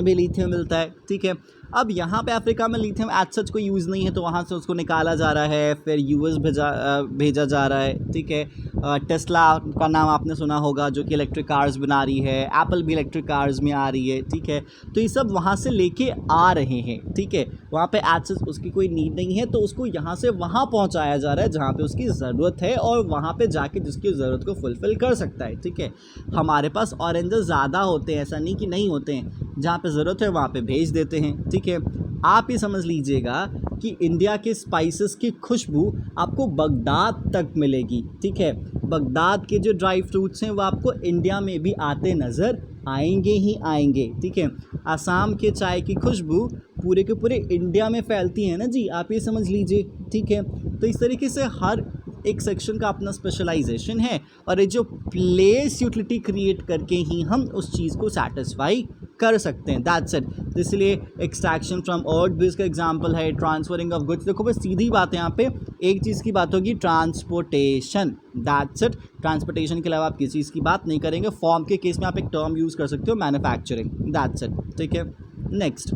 भी लिथियम मिलता है, ठीक है। अब यहाँ पे अफ्रीका में लिथियम एज सच कोई यूज़ नहीं है तो वहाँ से उसको निकाला जा रहा है, फिर यूएस भेजा जा रहा है, ठीक है। टेस्ला का नाम आपने सुना होगा जो कि इलेक्ट्रिक कार्स बना रही है, एप्पल भी इलेक्ट्रिक कार्स में आ रही है, ठीक है। तो ये सब वहाँ से लेके आ रहे हैं, ठीक है। वहाँ पे एज सच उसकी कोई नीड नहीं है तो उसको यहाँ से वहाँ पहुँचाया जा रहा है जहाँ पे उसकी ज़रूरत है और वहाँ पे जाके जिसकी ज़रूरत को फुलफ़िल कर सकता है, ठीक है। हमारे पास ऑरेंजेस ज़्यादा होते हैं, ऐसा नहीं कि नहीं होते हैं, जहाँ पे ज़रूरत है वहाँ पे भेज देते हैं, ठीक है। आप ये समझ लीजिएगा कि इंडिया के स्पाइसेस की खुशबू आपको बगदाद तक मिलेगी, ठीक है। बगदाद के जो ड्राई फ्रूट्स हैं वो आपको इंडिया में भी आते नज़र आएंगे ही आएंगे, ठीक है। असम के चाय की खुशबू पूरे के पूरे इंडिया में फैलती है ना जी, आप ये समझ लीजिए, ठीक है। तो इस तरीके से हर एक सेक्शन का अपना स्पेशलाइजेशन है और ये जो प्लेस यूटिलिटी क्रिएट करके ही हम उस चीज़ को सेटिस्फाई कर सकते हैं, दैट्स इट। तो इसलिए एक्सट्रैक्शन फ्रॉम अर्थ बेस का एग्जांपल है, ट्रांसफरिंग ऑफ गुड्स। देखो बस सीधी बात है, यहाँ पे एक चीज़ की बात होगी, ट्रांसपोर्टेशन, दैट्स इट। ट्रांसपोर्टेशन के अलावा आप किसी चीज़ की बात नहीं करेंगे। फॉर्म के केस में आप एक टर्म यूज़ कर सकते हो, मैन्युफैक्चरिंग, दैट्स इट, ठीक है। नेक्स्ट,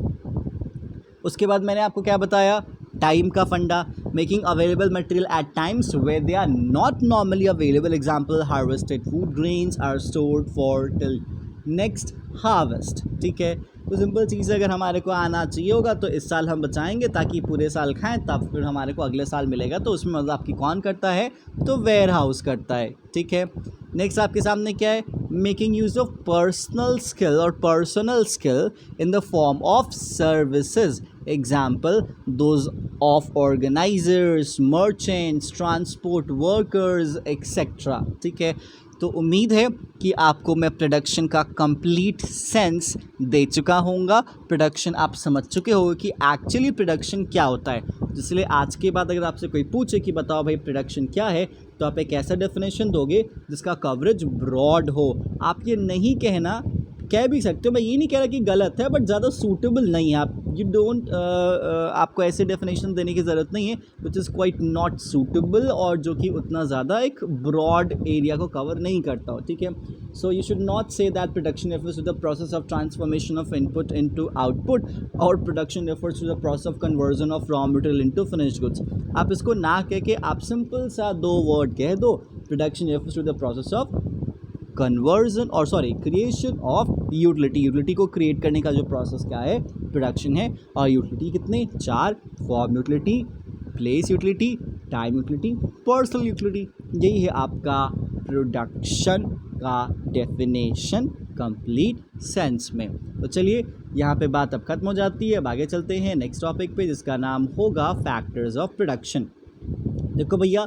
उसके बाद मैंने आपको क्या बताया, टाइम का फंडा, making available material at times where they are not normally available. Example, harvested food grains are stored for till next harvest, ठीक है। तो सिंपल चीज़ है, अगर हमारे को आना चाहिए होगा तो इस साल हम बचाएंगे ताकि पूरे साल खाएं, तब फिर हमारे को अगले साल मिलेगा। तो उसमें मतलब आपकी कौन करता है, तो वेयर हाउस करता है, ठीक है। नेक्स्ट आपके सामने क्या है, making use of personal skill in the form of services. Example, those of organisers, merchants, transport workers etcetera, ठीक है। तो उम्मीद है कि आपको मैं प्रोडक्शन का कंप्लीट सेंस दे चुका होऊंगा, प्रोडक्शन आप समझ चुके होंगे कि एक्चुअली प्रोडक्शन क्या होता है। इसलिए आज के बाद अगर आपसे कोई पूछे कि बताओ भाई प्रोडक्शन क्या है, तो आप एक ऐसा डेफिनेशन दोगे जिसका कवरेज ब्रॉड हो। आप ये नहीं कहना, कह भी सकते हो, मैं ये नहीं कह रहा कि गलत है, बट ज़्यादा सूटेबल नहीं है। आप यू डोंट आपको ऐसे डेफिनेशन देने की ज़रूरत नहीं है which is quite not suitable और जो कि उतना ज़्यादा एक ब्रॉड एरिया को कवर नहीं करता हो, ठीक है। So you should not say that production refers to the process of transformation of input into output और production refers to the process of conversion of raw material into finished goods. आप इसको ना कह के आप सिंपल सा दो word कह दो, production refers to the process of conversion और क्रिएशन ऑफ यूटिलिटी। यूटिलिटी को क्रिएट करने का जो प्रोसेस क्या है, प्रोडक्शन है। और यूटिलिटी कितने, 4, form utility, place utility, time utility, personal utility. यही है आपका प्रोडक्शन का डेफिनेशन कंप्लीट सेंस में। तो चलिए यहाँ पे बात अब खत्म हो जाती है, अब आगे चलते हैं नेक्स्ट टॉपिक पे जिसका नाम होगा फैक्टर्स ऑफ प्रोडक्शन। देखो भैया,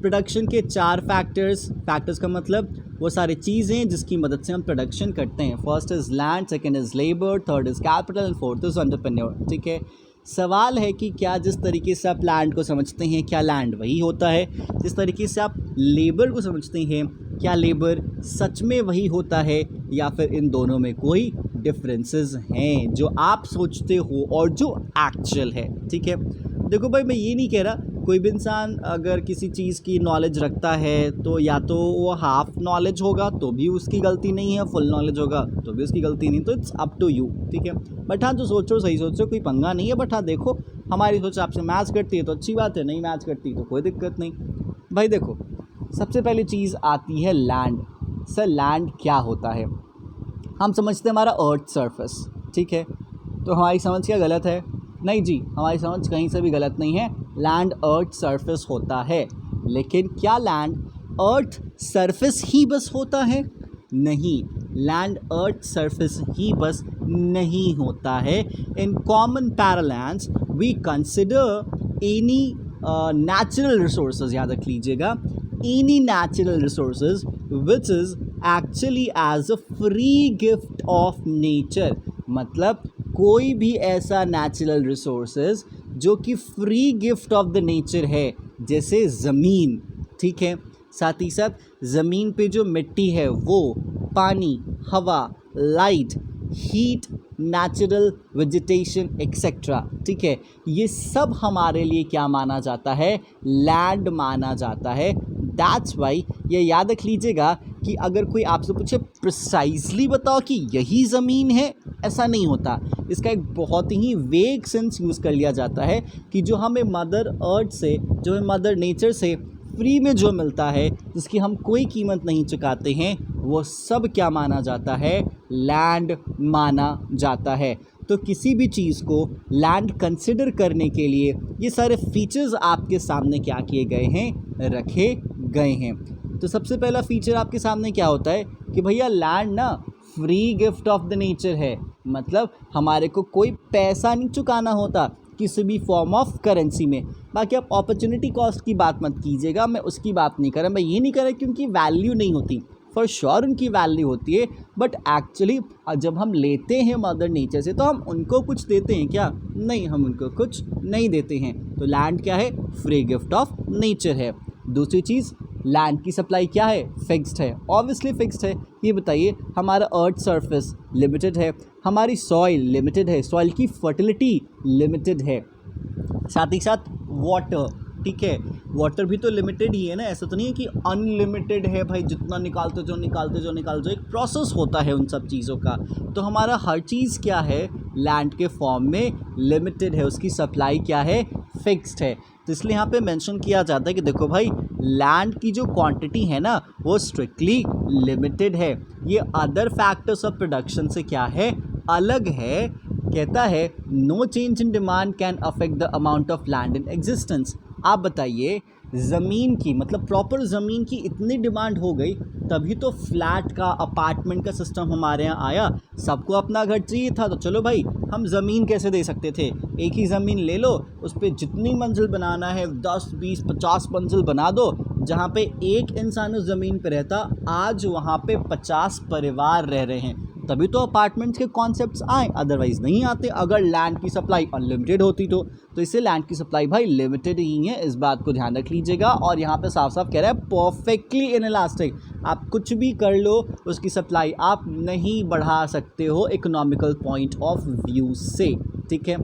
प्रोडक्शन के 4 फैक्टर्स का मतलब वो सारी चीज़ें जिसकी मदद से हम प्रोडक्शन करते हैं। First is land, second is labour, third is capital and fourth is entrepreneur, ठीक है। सवाल है कि क्या जिस तरीके से आप लैंड को समझते हैं क्या लैंड वही होता है, जिस तरीके से आप लेबर को समझते हैं क्या लेबर सच में वही होता है, या फिर इन दोनों में कोई डिफरेंसेस हैं जो आप सोचते हो और जो एक्चुअल है, ठीक है। देखो भाई, मैं ये नहीं कह रहा कोई भी इंसान अगर किसी चीज़ की नॉलेज रखता है तो या तो वो हाफ नॉलेज होगा तो भी उसकी गलती नहीं है, फुल नॉलेज होगा तो भी उसकी गलती नहीं, तो इट्स अप टू यू, ठीक है। बट हाँ, जो सोचो सही सोचो, कोई पंगा नहीं है। बट हाँ देखो, हमारी सोच आपसे मैच करती है तो अच्छी बात है, नहीं मैच करती तो कोई दिक्कत नहीं। भाई देखो, सबसे पहली चीज़ आती है लैंड। सर लैंड क्या होता है? हम समझते हैं हमारा अर्थ सरफेस, ठीक है। तो हमारी समझ क्या गलत है? नहीं जी, हमारी समझ कहीं से भी गलत नहीं है। लैंड अर्थ सरफेस होता है, लेकिन क्या लैंड अर्थ सरफेस ही बस होता है? नहीं, लैंड अर्थ सरफेस ही बस नहीं होता है। In common parlance we consider any natural resources, याद रख लीजिएगा, any natural resources which is actually as a free gift of nature. मतलब कोई भी ऐसा नेचुरल रिसोर्सेज जो कि free gift of the nature है, जैसे ज़मीन, ठीक है। साथ ही साथ ज़मीन पे जो मिट्टी है वो पानी, हवा, light, heat, natural vegetation etcetera, ठीक है। ये सब हमारे लिए क्या माना जाता है? लैंड माना जाता है। दैट्स वाई ये याद रख लीजिएगा कि अगर कोई आपसे पूछे प्रिसाइजली बताओ कि यही ज़मीन है, ऐसा नहीं होता। इसका एक बहुत ही वेग सेंस यूज़ कर लिया जाता है कि जो हमें मदर अर्थ से, जो हमें मदर नेचर से फ्री में जो मिलता है, जिसकी हम कोई कीमत नहीं चुकाते हैं, वो सब क्या माना जाता है? लैंड माना जाता है। तो किसी भी चीज़ को लैंड कंसिडर करने के लिए ये सारे फीचर्स आपके सामने क्या किए गए हैं? रखे गए हैं। तो सबसे पहला फीचर आपके सामने क्या होता है कि भैया लैंड ना free gift of the nature है। मतलब हमारे को कोई पैसा नहीं चुकाना होता किसी भी फॉर्म ऑफ करेंसी में। बाकी आप अपॉर्चुनिटी कॉस्ट की बात मत कीजिएगा, मैं उसकी बात नहीं कर रहा। मैं ये नहीं कर रहा कि उनकी वैल्यू नहीं होती, फॉर श्योर उनकी वैल्यू होती है, बट एक्चुअली जब हम लेते हैं मदर नेचर से तो हम उनको कुछ देते हैं क्या? नहीं, हम उनको कुछ नहीं देते हैं। तो लैंड क्या है? फ्री गिफ्ट ऑफ नेचर है। दूसरी चीज़, लैंड की सप्लाई क्या है? फिक्स्ड है, ऑब्वियसली फिक्स्ड है। ये बताइए, हमारा अर्थ सरफेस लिमिटेड है, हमारी सॉइल लिमिटेड है, सॉइल की फर्टिलिटी लिमिटेड है, साथ ही साथ वाटर, ठीक है। वाटर भी तो लिमिटेड ही है ना, ऐसा तो नहीं है कि अनलिमिटेड है भाई, जितना निकालते जो एक प्रोसेस होता है उन सब चीज़ों का। तो हमारा हर चीज़ क्या है? लैंड के फॉर्म में लिमिटेड है, उसकी सप्लाई क्या है? फिक्स्ड है। तो इसलिए यहाँ पे मेंशन किया जाता है कि देखो भाई, लैंड की जो क्वांटिटी है ना वो स्ट्रिक्टली लिमिटेड है। ये अदर फैक्टर्स ऑफ प्रोडक्शन से क्या है? अलग है। कहता है no change in demand can affect the amount of land in existence. आप बताइए, ज़मीन की मतलब प्रॉपर ज़मीन की इतनी डिमांड हो गई तभी तो फ्लैट का, अपार्टमेंट का सिस्टम हमारे यहाँ आया। सबको अपना घर चाहिए था तो चलो भाई, हम ज़मीन कैसे दे सकते थे? एक ही ज़मीन ले लो, उस पर जितनी मंजिल बनाना है 10, 20, 50 मंजिल बना दो। जहाँ पे एक इंसान उस ज़मीन पे रहता, आज वहाँ पे 50 परिवार रह रहे हैं। तभी तो अपार्टमेंट्स के कॉन्सेप्ट्स आए, अदरवाइज़ नहीं आते अगर लैंड की सप्लाई अनलिमिटेड होती तो। इससे लैंड की सप्लाई भाई लिमिटेड ही है, इस बात को ध्यान रख लीजिएगा। और यहाँ पे साफ साफ कह रहा है परफेक्टली इनइलास्टिक, आप कुछ भी कर लो उसकी सप्लाई आप नहीं बढ़ा सकते हो इकोनॉमिकल पॉइंट ऑफ व्यू से, ठीक है।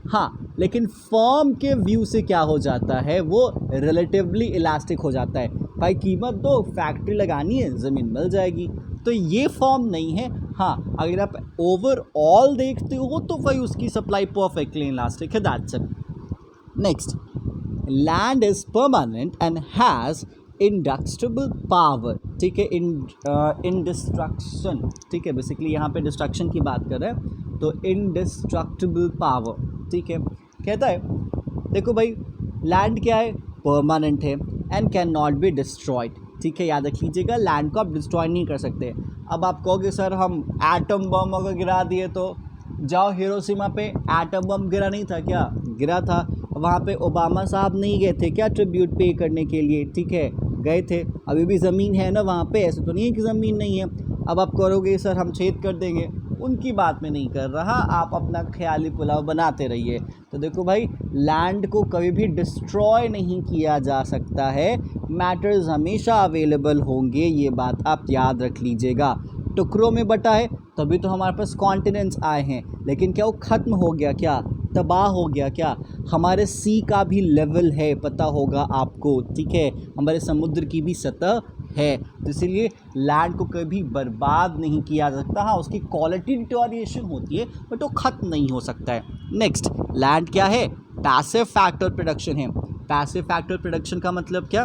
हाँ, लेकिन फर्म के व्यू से क्या हो जाता है? वो रिलेटिवली इलास्टिक हो जाता है। भाई कीमत दो, फैक्ट्री लगानी है, ज़मीन मिल जाएगी। तो ये फॉर्म नहीं है। हाँ, अगर आप ओवरऑल देखते हो तो भाई उसकी सप्लाई परफेक्टली इलास्टिक है, that's it. Next, land is permanent and has indestructible power, ठीक है। इंडिस्ट्रक्शन, ठीक है, बेसिकली यहाँ पे डिस्ट्रक्शन की बात कर रहे हैं, तो इंडिस्ट्रक्टिबल पावर, ठीक है। कहता है देखो भाई, लैंड क्या है? परमानेंट है and can not be destroyed, ठीक है। याद रख लीजिएगा, लैंड को आप डिस्ट्रॉय नहीं कर सकते। अब आप कहोगे सर हम एटम बम अगर गिरा दिए तो, जाओ हिरोशिमा पे एटम बम गिरा नहीं था क्या? गिरा था। वहाँ पे ओबामा साहब नहीं गए थे क्या ट्रिब्यूट पे करने के लिए? ठीक है, गए थे। अभी भी ज़मीन है ना वहाँ पे, ऐसे तो नहीं है कि ज़मीन नहीं है। अब आप करोगे सर हम छेद कर देंगे, उनकी बात में नहीं कर रहा, आप अपना ख्याली पुलाव बनाते रहिए। तो देखो भाई, लैंड को कभी भी डिस्ट्रॉय नहीं किया जा सकता है, मैटर्स हमेशा अवेलेबल होंगे, ये बात आप याद रख लीजिएगा। टुकड़ों में बटा है तभी तो हमारे पास कॉन्टिनेंट्स आए हैं, लेकिन क्या वो ख़त्म हो गया? क्या तबाह हो गया क्या? हमारे सी का भी लेवल है, पता होगा आपको, ठीक है, हमारे समुद्र की भी सतह है, तो इसीलिए लैंड को कभी बर्बाद नहीं किया जा सकता। हाँ, उसकी क्वालिटी डिटोरिएशन होती है बट वो ख़त्म नहीं हो सकता है। नेक्स्ट, लैंड क्या है? पैसिव फैक्टर प्रोडक्शन है। पैसिव फैक्टर प्रोडक्शन का मतलब क्या?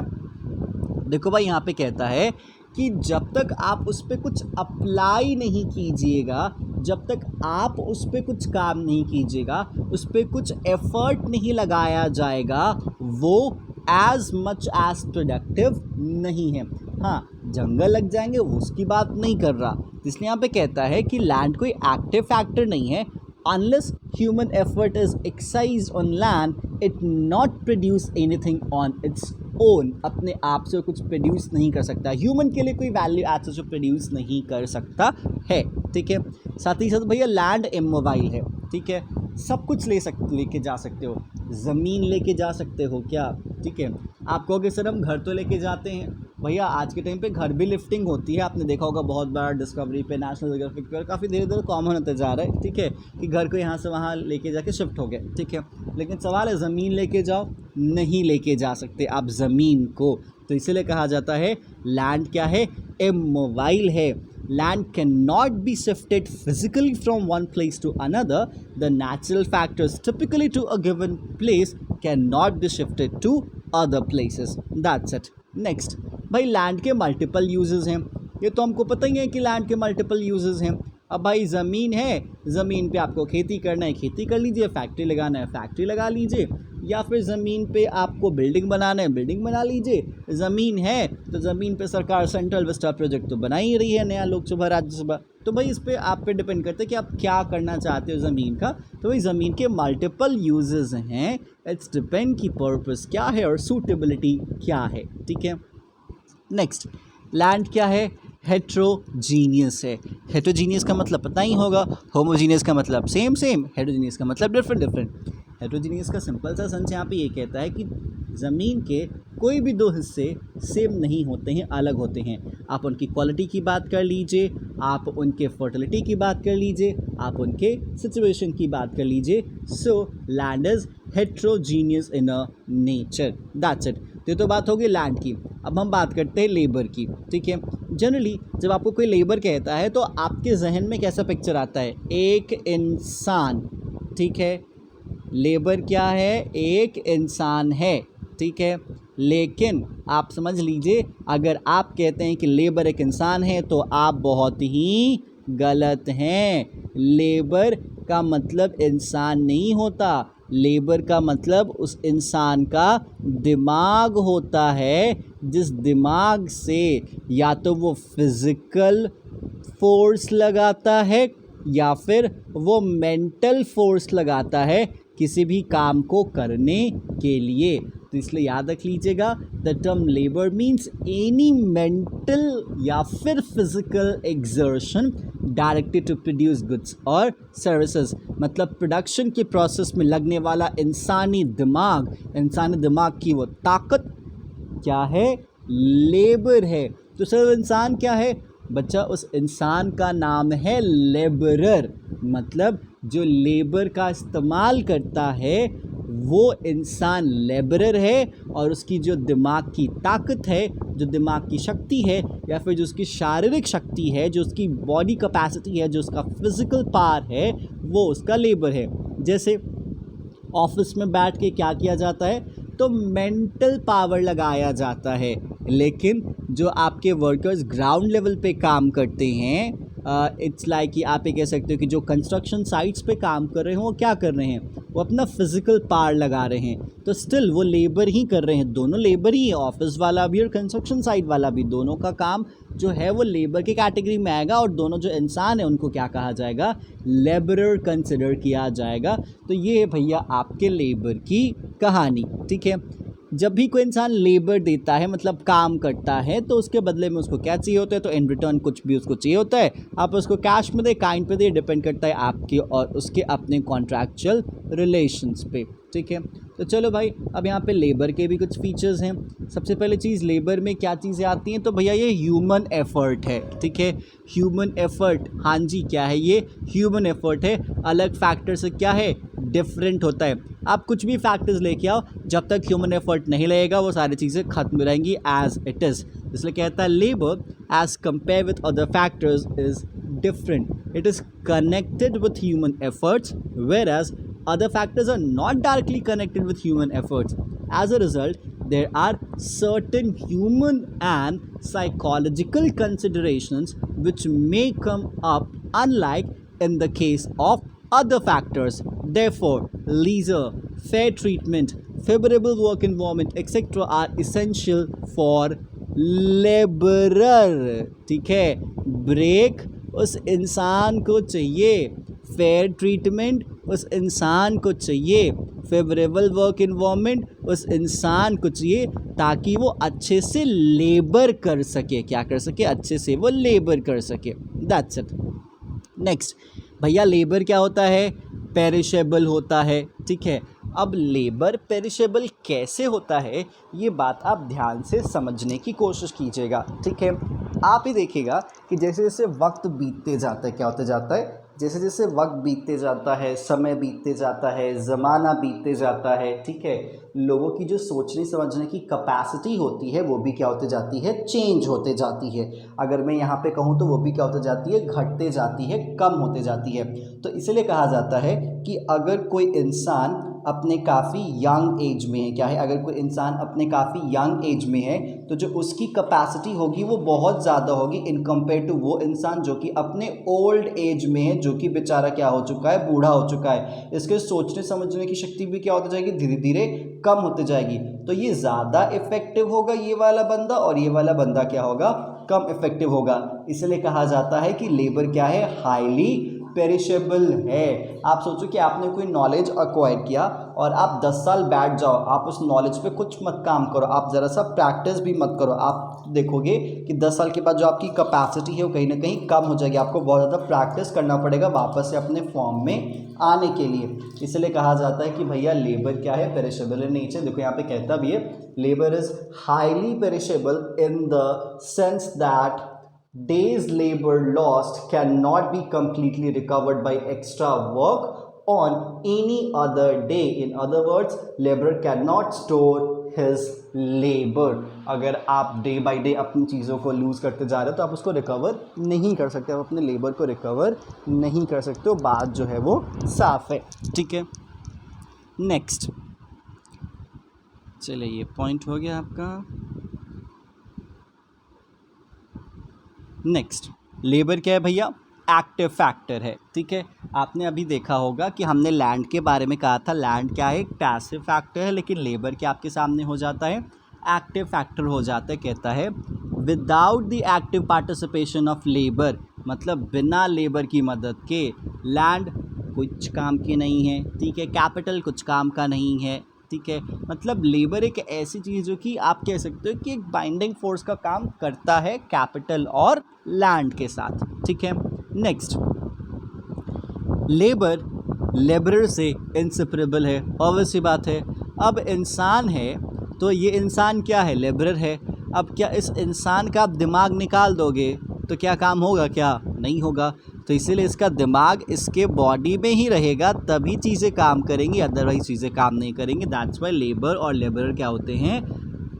देखो भाई, यहाँ पे कहता है कि जब तक आप उस पर कुछ अप्लाई नहीं कीजिएगा, जब तक आप उस पर कुछ काम नहीं कीजिएगा, उस पर कुछ एफर्ट नहीं लगाया जाएगा, वो एज मच एज प्रोडक्टिव नहीं है। हाँ, जंगल लग जाएंगे वो उसकी बात नहीं कर रहा, इसलिए यहाँ पे कहता है कि लैंड कोई एक्टिव फैक्टर नहीं है। Unless human effort is excise on land, it not produce anything on its own. अपने आप से कुछ प्रोड्यूस नहीं कर सकता, ह्यूमन के लिए कोई वैल्यू एज सच प्रोड्यूस नहीं कर सकता है, ठीक है। साथ ही साथ भैया लैंड इमोबाइल है, ठीक है, सब कुछ लेके जा सकते हो, ज़मीन लेके जा सकते हो क्या, ठीक है। आप कहोगे सर हम घर तो लेके जाते हैं, भैया आज के टाइम पे घर भी लिफ्टिंग होती है, आपने देखा होगा बहुत बार डिस्कवरी पे, नेशनल ज्योग्राफिक पे, काफ़ी धीरे धीरे कॉमन होते जा रहा है, ठीक है, कि घर को यहाँ से वहाँ लेके जाके शिफ्ट हो गए, ठीक है। लेकिन सवाल है ज़मीन लेके जाओ, नहीं लेके जा सकते आप ज़मीन को, तो इसीलिए कहा जाता है लैंड क्या है? इमोबाइल है। Land cannot be shifted physically from one place to another. The natural factors typically to a given place cannot be shifted to other places. That's it. Next, भाई लैंड के मल्टीपल यूजेस हैं, ये तो हमको पता ही है कि लैंड के मल्टीपल यूजेस हैं। अब भाई ज़मीन है, ज़मीन पे आपको खेती करना है, खेती कर लीजिए, फैक्ट्री लगाना है, फैक्ट्री लगा लीजिए, या फिर ज़मीन पे आपको बिल्डिंग बनाना है, बिल्डिंग बना लीजिए। ज़मीन है तो ज़मीन पे सरकार सेंट्रल विस्टा प्रोजेक्ट तो बना ही रही है, नया लोकसभा राज्यसभा, तो भाई इस पर आप पे डिपेंड करते हैं कि आप क्या करना चाहते हो ज़मीन का। तो भाई ज़मीन के मल्टीपल यूजेस हैं, इट्स डिपेंड की पर्पस क्या है और सूटेबिलिटी क्या है, ठीक है। नेक्स्ट, लैंड क्या है? हेट्रोजीनियस है। हेट्रोजीनियस का मतलब पता ही होगा, होमोजीनियस का मतलब सेम सेम, हेट्रोजीनियस का मतलब डिफरेंट डिफरेंट। हेट्रोजीनियस का सिंपल सा सेंस यहाँ पे ये कहता है कि ज़मीन के कोई भी दो हिस्से सेम नहीं होते हैं, अलग होते हैं। आप उनकी क्वालिटी की बात कर लीजिए, आप उनके फर्टिलिटी की बात कर लीजिए, आप उनके सिचुएशन की बात कर लीजिए। So land is heterogeneous in a nature, that's it. तो बात होगी लैंड की। अब हम बात करते हैं लेबर की, ठीक है। जनरली जब आपको कोई लेबर कहता है तो आपके जहन में कैसा पिक्चर आता है? एक इंसान, ठीक है। लेबर क्या है? एक इंसान है, ठीक है। लेकिन आप समझ लीजिए, अगर आप कहते हैं कि लेबर एक इंसान है तो आप बहुत ही गलत हैं। लेबर का मतलब इंसान नहीं होता, लेबर का मतलब उस इंसान का दिमाग होता है, जिस दिमाग से या तो वो फिज़िकल फोर्स लगाता है या फिर वो मेंटल फोर्स लगाता है किसी भी काम को करने के लिए। तो इसलिए याद रख लीजिएगा, the term labour means any mental या फिर physical exertion directed to produce goods और सर्विसेज। मतलब प्रोडक्शन के प्रोसेस में लगने वाला इंसानी दिमाग की वो ताकत क्या है? लेबर है। तो सर इंसान क्या है बच्चा? उस इंसान का नाम है लेबरर। मतलब जो लेबर का इस्तेमाल करता है वो इंसान लेबरर है, और उसकी जो दिमाग की ताकत है, जो दिमाग की शक्ति है, या फिर जो उसकी शारीरिक शक्ति है, जो उसकी बॉडी कैपेसिटी है, जो उसका फिजिकल पावर है, वो उसका लेबर है। जैसे ऑफिस में बैठ के क्या किया जाता है? तो मेंटल पावर लगाया जाता है। लेकिन जो आपके वर्कर्स ग्राउंड लेवल पे काम करते हैं, इट्स लाइक कि आप ये कह सकते हो कि जो कंस्ट्रक्शन साइट्स पे काम कर रहे हैं वो क्या कर रहे हैं? वो अपना फिजिकल पावर लगा रहे हैं, तो स्टिल वो लेबर ही कर रहे हैं। दोनों लेबर ही है, ऑफिस वाला भी और कंस्ट्रक्शन साइट वाला भी, दोनों का काम जो है वो लेबर के कैटेगरी में आएगा, और दोनों जो इंसान है उनको क्या कहा जाएगा? लेबरर कंसिडर किया जाएगा। तो ये है भैया आपके लेबर की कहानी, ठीक है। जब भी कोई इंसान लेबर देता है, मतलब काम करता है, तो उसके बदले में उसको क्या चाहिए होता है? तो इन रिटर्न कुछ भी उसको चाहिए होता है। आप उसको कैश में दे, काइंड पे दे, डिपेंड करता है आपके और उसके अपने कॉन्ट्रैक्चुअल रिलेशंस पे, ठीक है। तो चलो भाई, अब यहाँ पे लेबर के भी कुछ फीचर्स हैं। सबसे पहले चीज़, लेबर में क्या चीज़ें आती हैं? तो भैया ये ह्यूमन एफर्ट है, ठीक है। ह्यूमन एफर्ट, हाँ जी, क्या है ये? ह्यूमन एफर्ट है। अलग फैक्टर से क्या है? डिफरेंट होता है। आप कुछ भी फैक्टर्स लेके आओ, जब तक ह्यूमन एफर्ट नहीं लगेगा वो सारी चीज़ें खत्म रहेंगी एज इट इज़। इसलिए कहता है labour as compare with other factors is different, it is connected with human efforts where as other factors are not directly connected with human efforts. As a result, there are certain human and psychological considerations which may come up, unlike in the case of other factors. Therefore, leisure, fair treatment, favorable work environment, etc. are essential for laborer. ठीक है, break उस इंसान को चाहिए, fair treatment उस इंसान को चाहिए, फेवरेबल वर्क इन्वायरमेंट उस इंसान को चाहिए, ताकि वो अच्छे से लेबर कर सके। क्या कर सके? अच्छे से वो लेबर कर सके। That's it. नेक्स्ट भैया, लेबर क्या होता है? पेरिशेबल होता है। ठीक है, अब लेबर पेरिशेबल कैसे होता है, ये बात आप ध्यान से समझने की कोशिश कीजिएगा। ठीक है, आप ही देखिएगा कि जैसे जैसे वक्त बीतते जाता है, क्या होते जाता है, जैसे जैसे वक्त बीतते जाता है, समय बीतते जाता है, ज़माना बीतते जाता है, ठीक है, लोगों की जो सोचने समझने की कैपेसिटी होती है वो भी क्या होते जाती है? चेंज होते जाती है। अगर मैं यहाँ पे कहूँ तो वो भी क्या होते जाती है? घटते जाती है, कम होते जाती है। तो इसलिए कहा जाता है कि अगर कोई इंसान अपने काफ़ी यंग एज में है, क्या है, अगर कोई इंसान अपने काफ़ी यंग एज में है तो जो उसकी कैपेसिटी होगी वो बहुत ज़्यादा होगी इन कंपेयर टू वो इंसान जो कि अपने ओल्ड एज में है, जो कि बेचारा क्या हो चुका है? बूढ़ा हो चुका है। इसके सोचने समझने की शक्ति भी क्या होती जाएगी? धीरे धीरे कम होते जाएगी। तो ये ज़्यादा इफेक्टिव होगा ये वाला बंदा, और ये वाला बंदा क्या होगा? कम इफेक्टिव होगा। इसलिए कहा जाता है कि लेबर क्या है? हाईली पेरिशेबल है। आप सोचो कि आपने कोई नॉलेज एक्वायर किया और आप 10 साल बैठ जाओ, आप उस नॉलेज पे कुछ मत काम करो, आप ज़रा सा प्रैक्टिस भी मत करो, आप देखोगे कि 10 साल के बाद जो आपकी कैपेसिटी है वो कहीं ना कहीं कम हो जाएगी। आपको बहुत ज़्यादा प्रैक्टिस करना पड़ेगा वापस से अपने फॉर्म में आने के लिए। इसलिए कहा जाता है कि भैया लेबर क्या है? पेरिशेबल है। नीचे देखो यहाँ पे कहता भी है, labour is highly perishable in the sense that days labor lost cannot be completely recovered by extra work on any other day. In other words, laborer cannot store his labor. अगर आप डे बाय डे अपनी चीज़ों को loose करते जा रहे हो तो आप उसको रिकवर नहीं कर सकते, आप अपने लेबर को रिकवर नहीं कर सकते हो। बात जो है वो साफ है। ठीक है, नेक्स्ट चलिए, ये पॉइंट हो गया आपका। नेक्स्ट, लेबर क्या है भैया? एक्टिव फैक्टर है। ठीक है, आपने अभी देखा होगा कि हमने लैंड के बारे में कहा था, लैंड क्या है? एक पैसिव फैक्टर है, लेकिन लेबर क्या आपके सामने हो जाता है? एक्टिव फैक्टर हो जाता है। कहता है without the active participation of labour, मतलब बिना लेबर की मदद के लैंड कुछ काम की नहीं है। ठीक है, कैपिटल कुछ काम का नहीं है। ठीक है, मतलब लेबर एक ऐसी चीज़ जो कि आप कह सकते हो कि एक बाइंडिंग फोर्स का काम करता है कैपिटल और लैंड के साथ। ठीक है, नेक्स्ट, लेबर लेबरर से इंसेपरेबल है। ऑब्वियस सी बात है, अब इंसान है तो ये इंसान क्या है? लेबरर है। अब क्या इस इंसान का आप दिमाग निकाल दोगे तो क्या काम होगा? क्या नहीं होगा। तो इसीलिए इसका दिमाग इसके बॉडी में ही रहेगा, तभी चीज़ें काम करेंगी, अदरवाइज चीज़ें काम नहीं करेंगी। दैट्स वाई लेबर और लेबरर क्या होते हैं?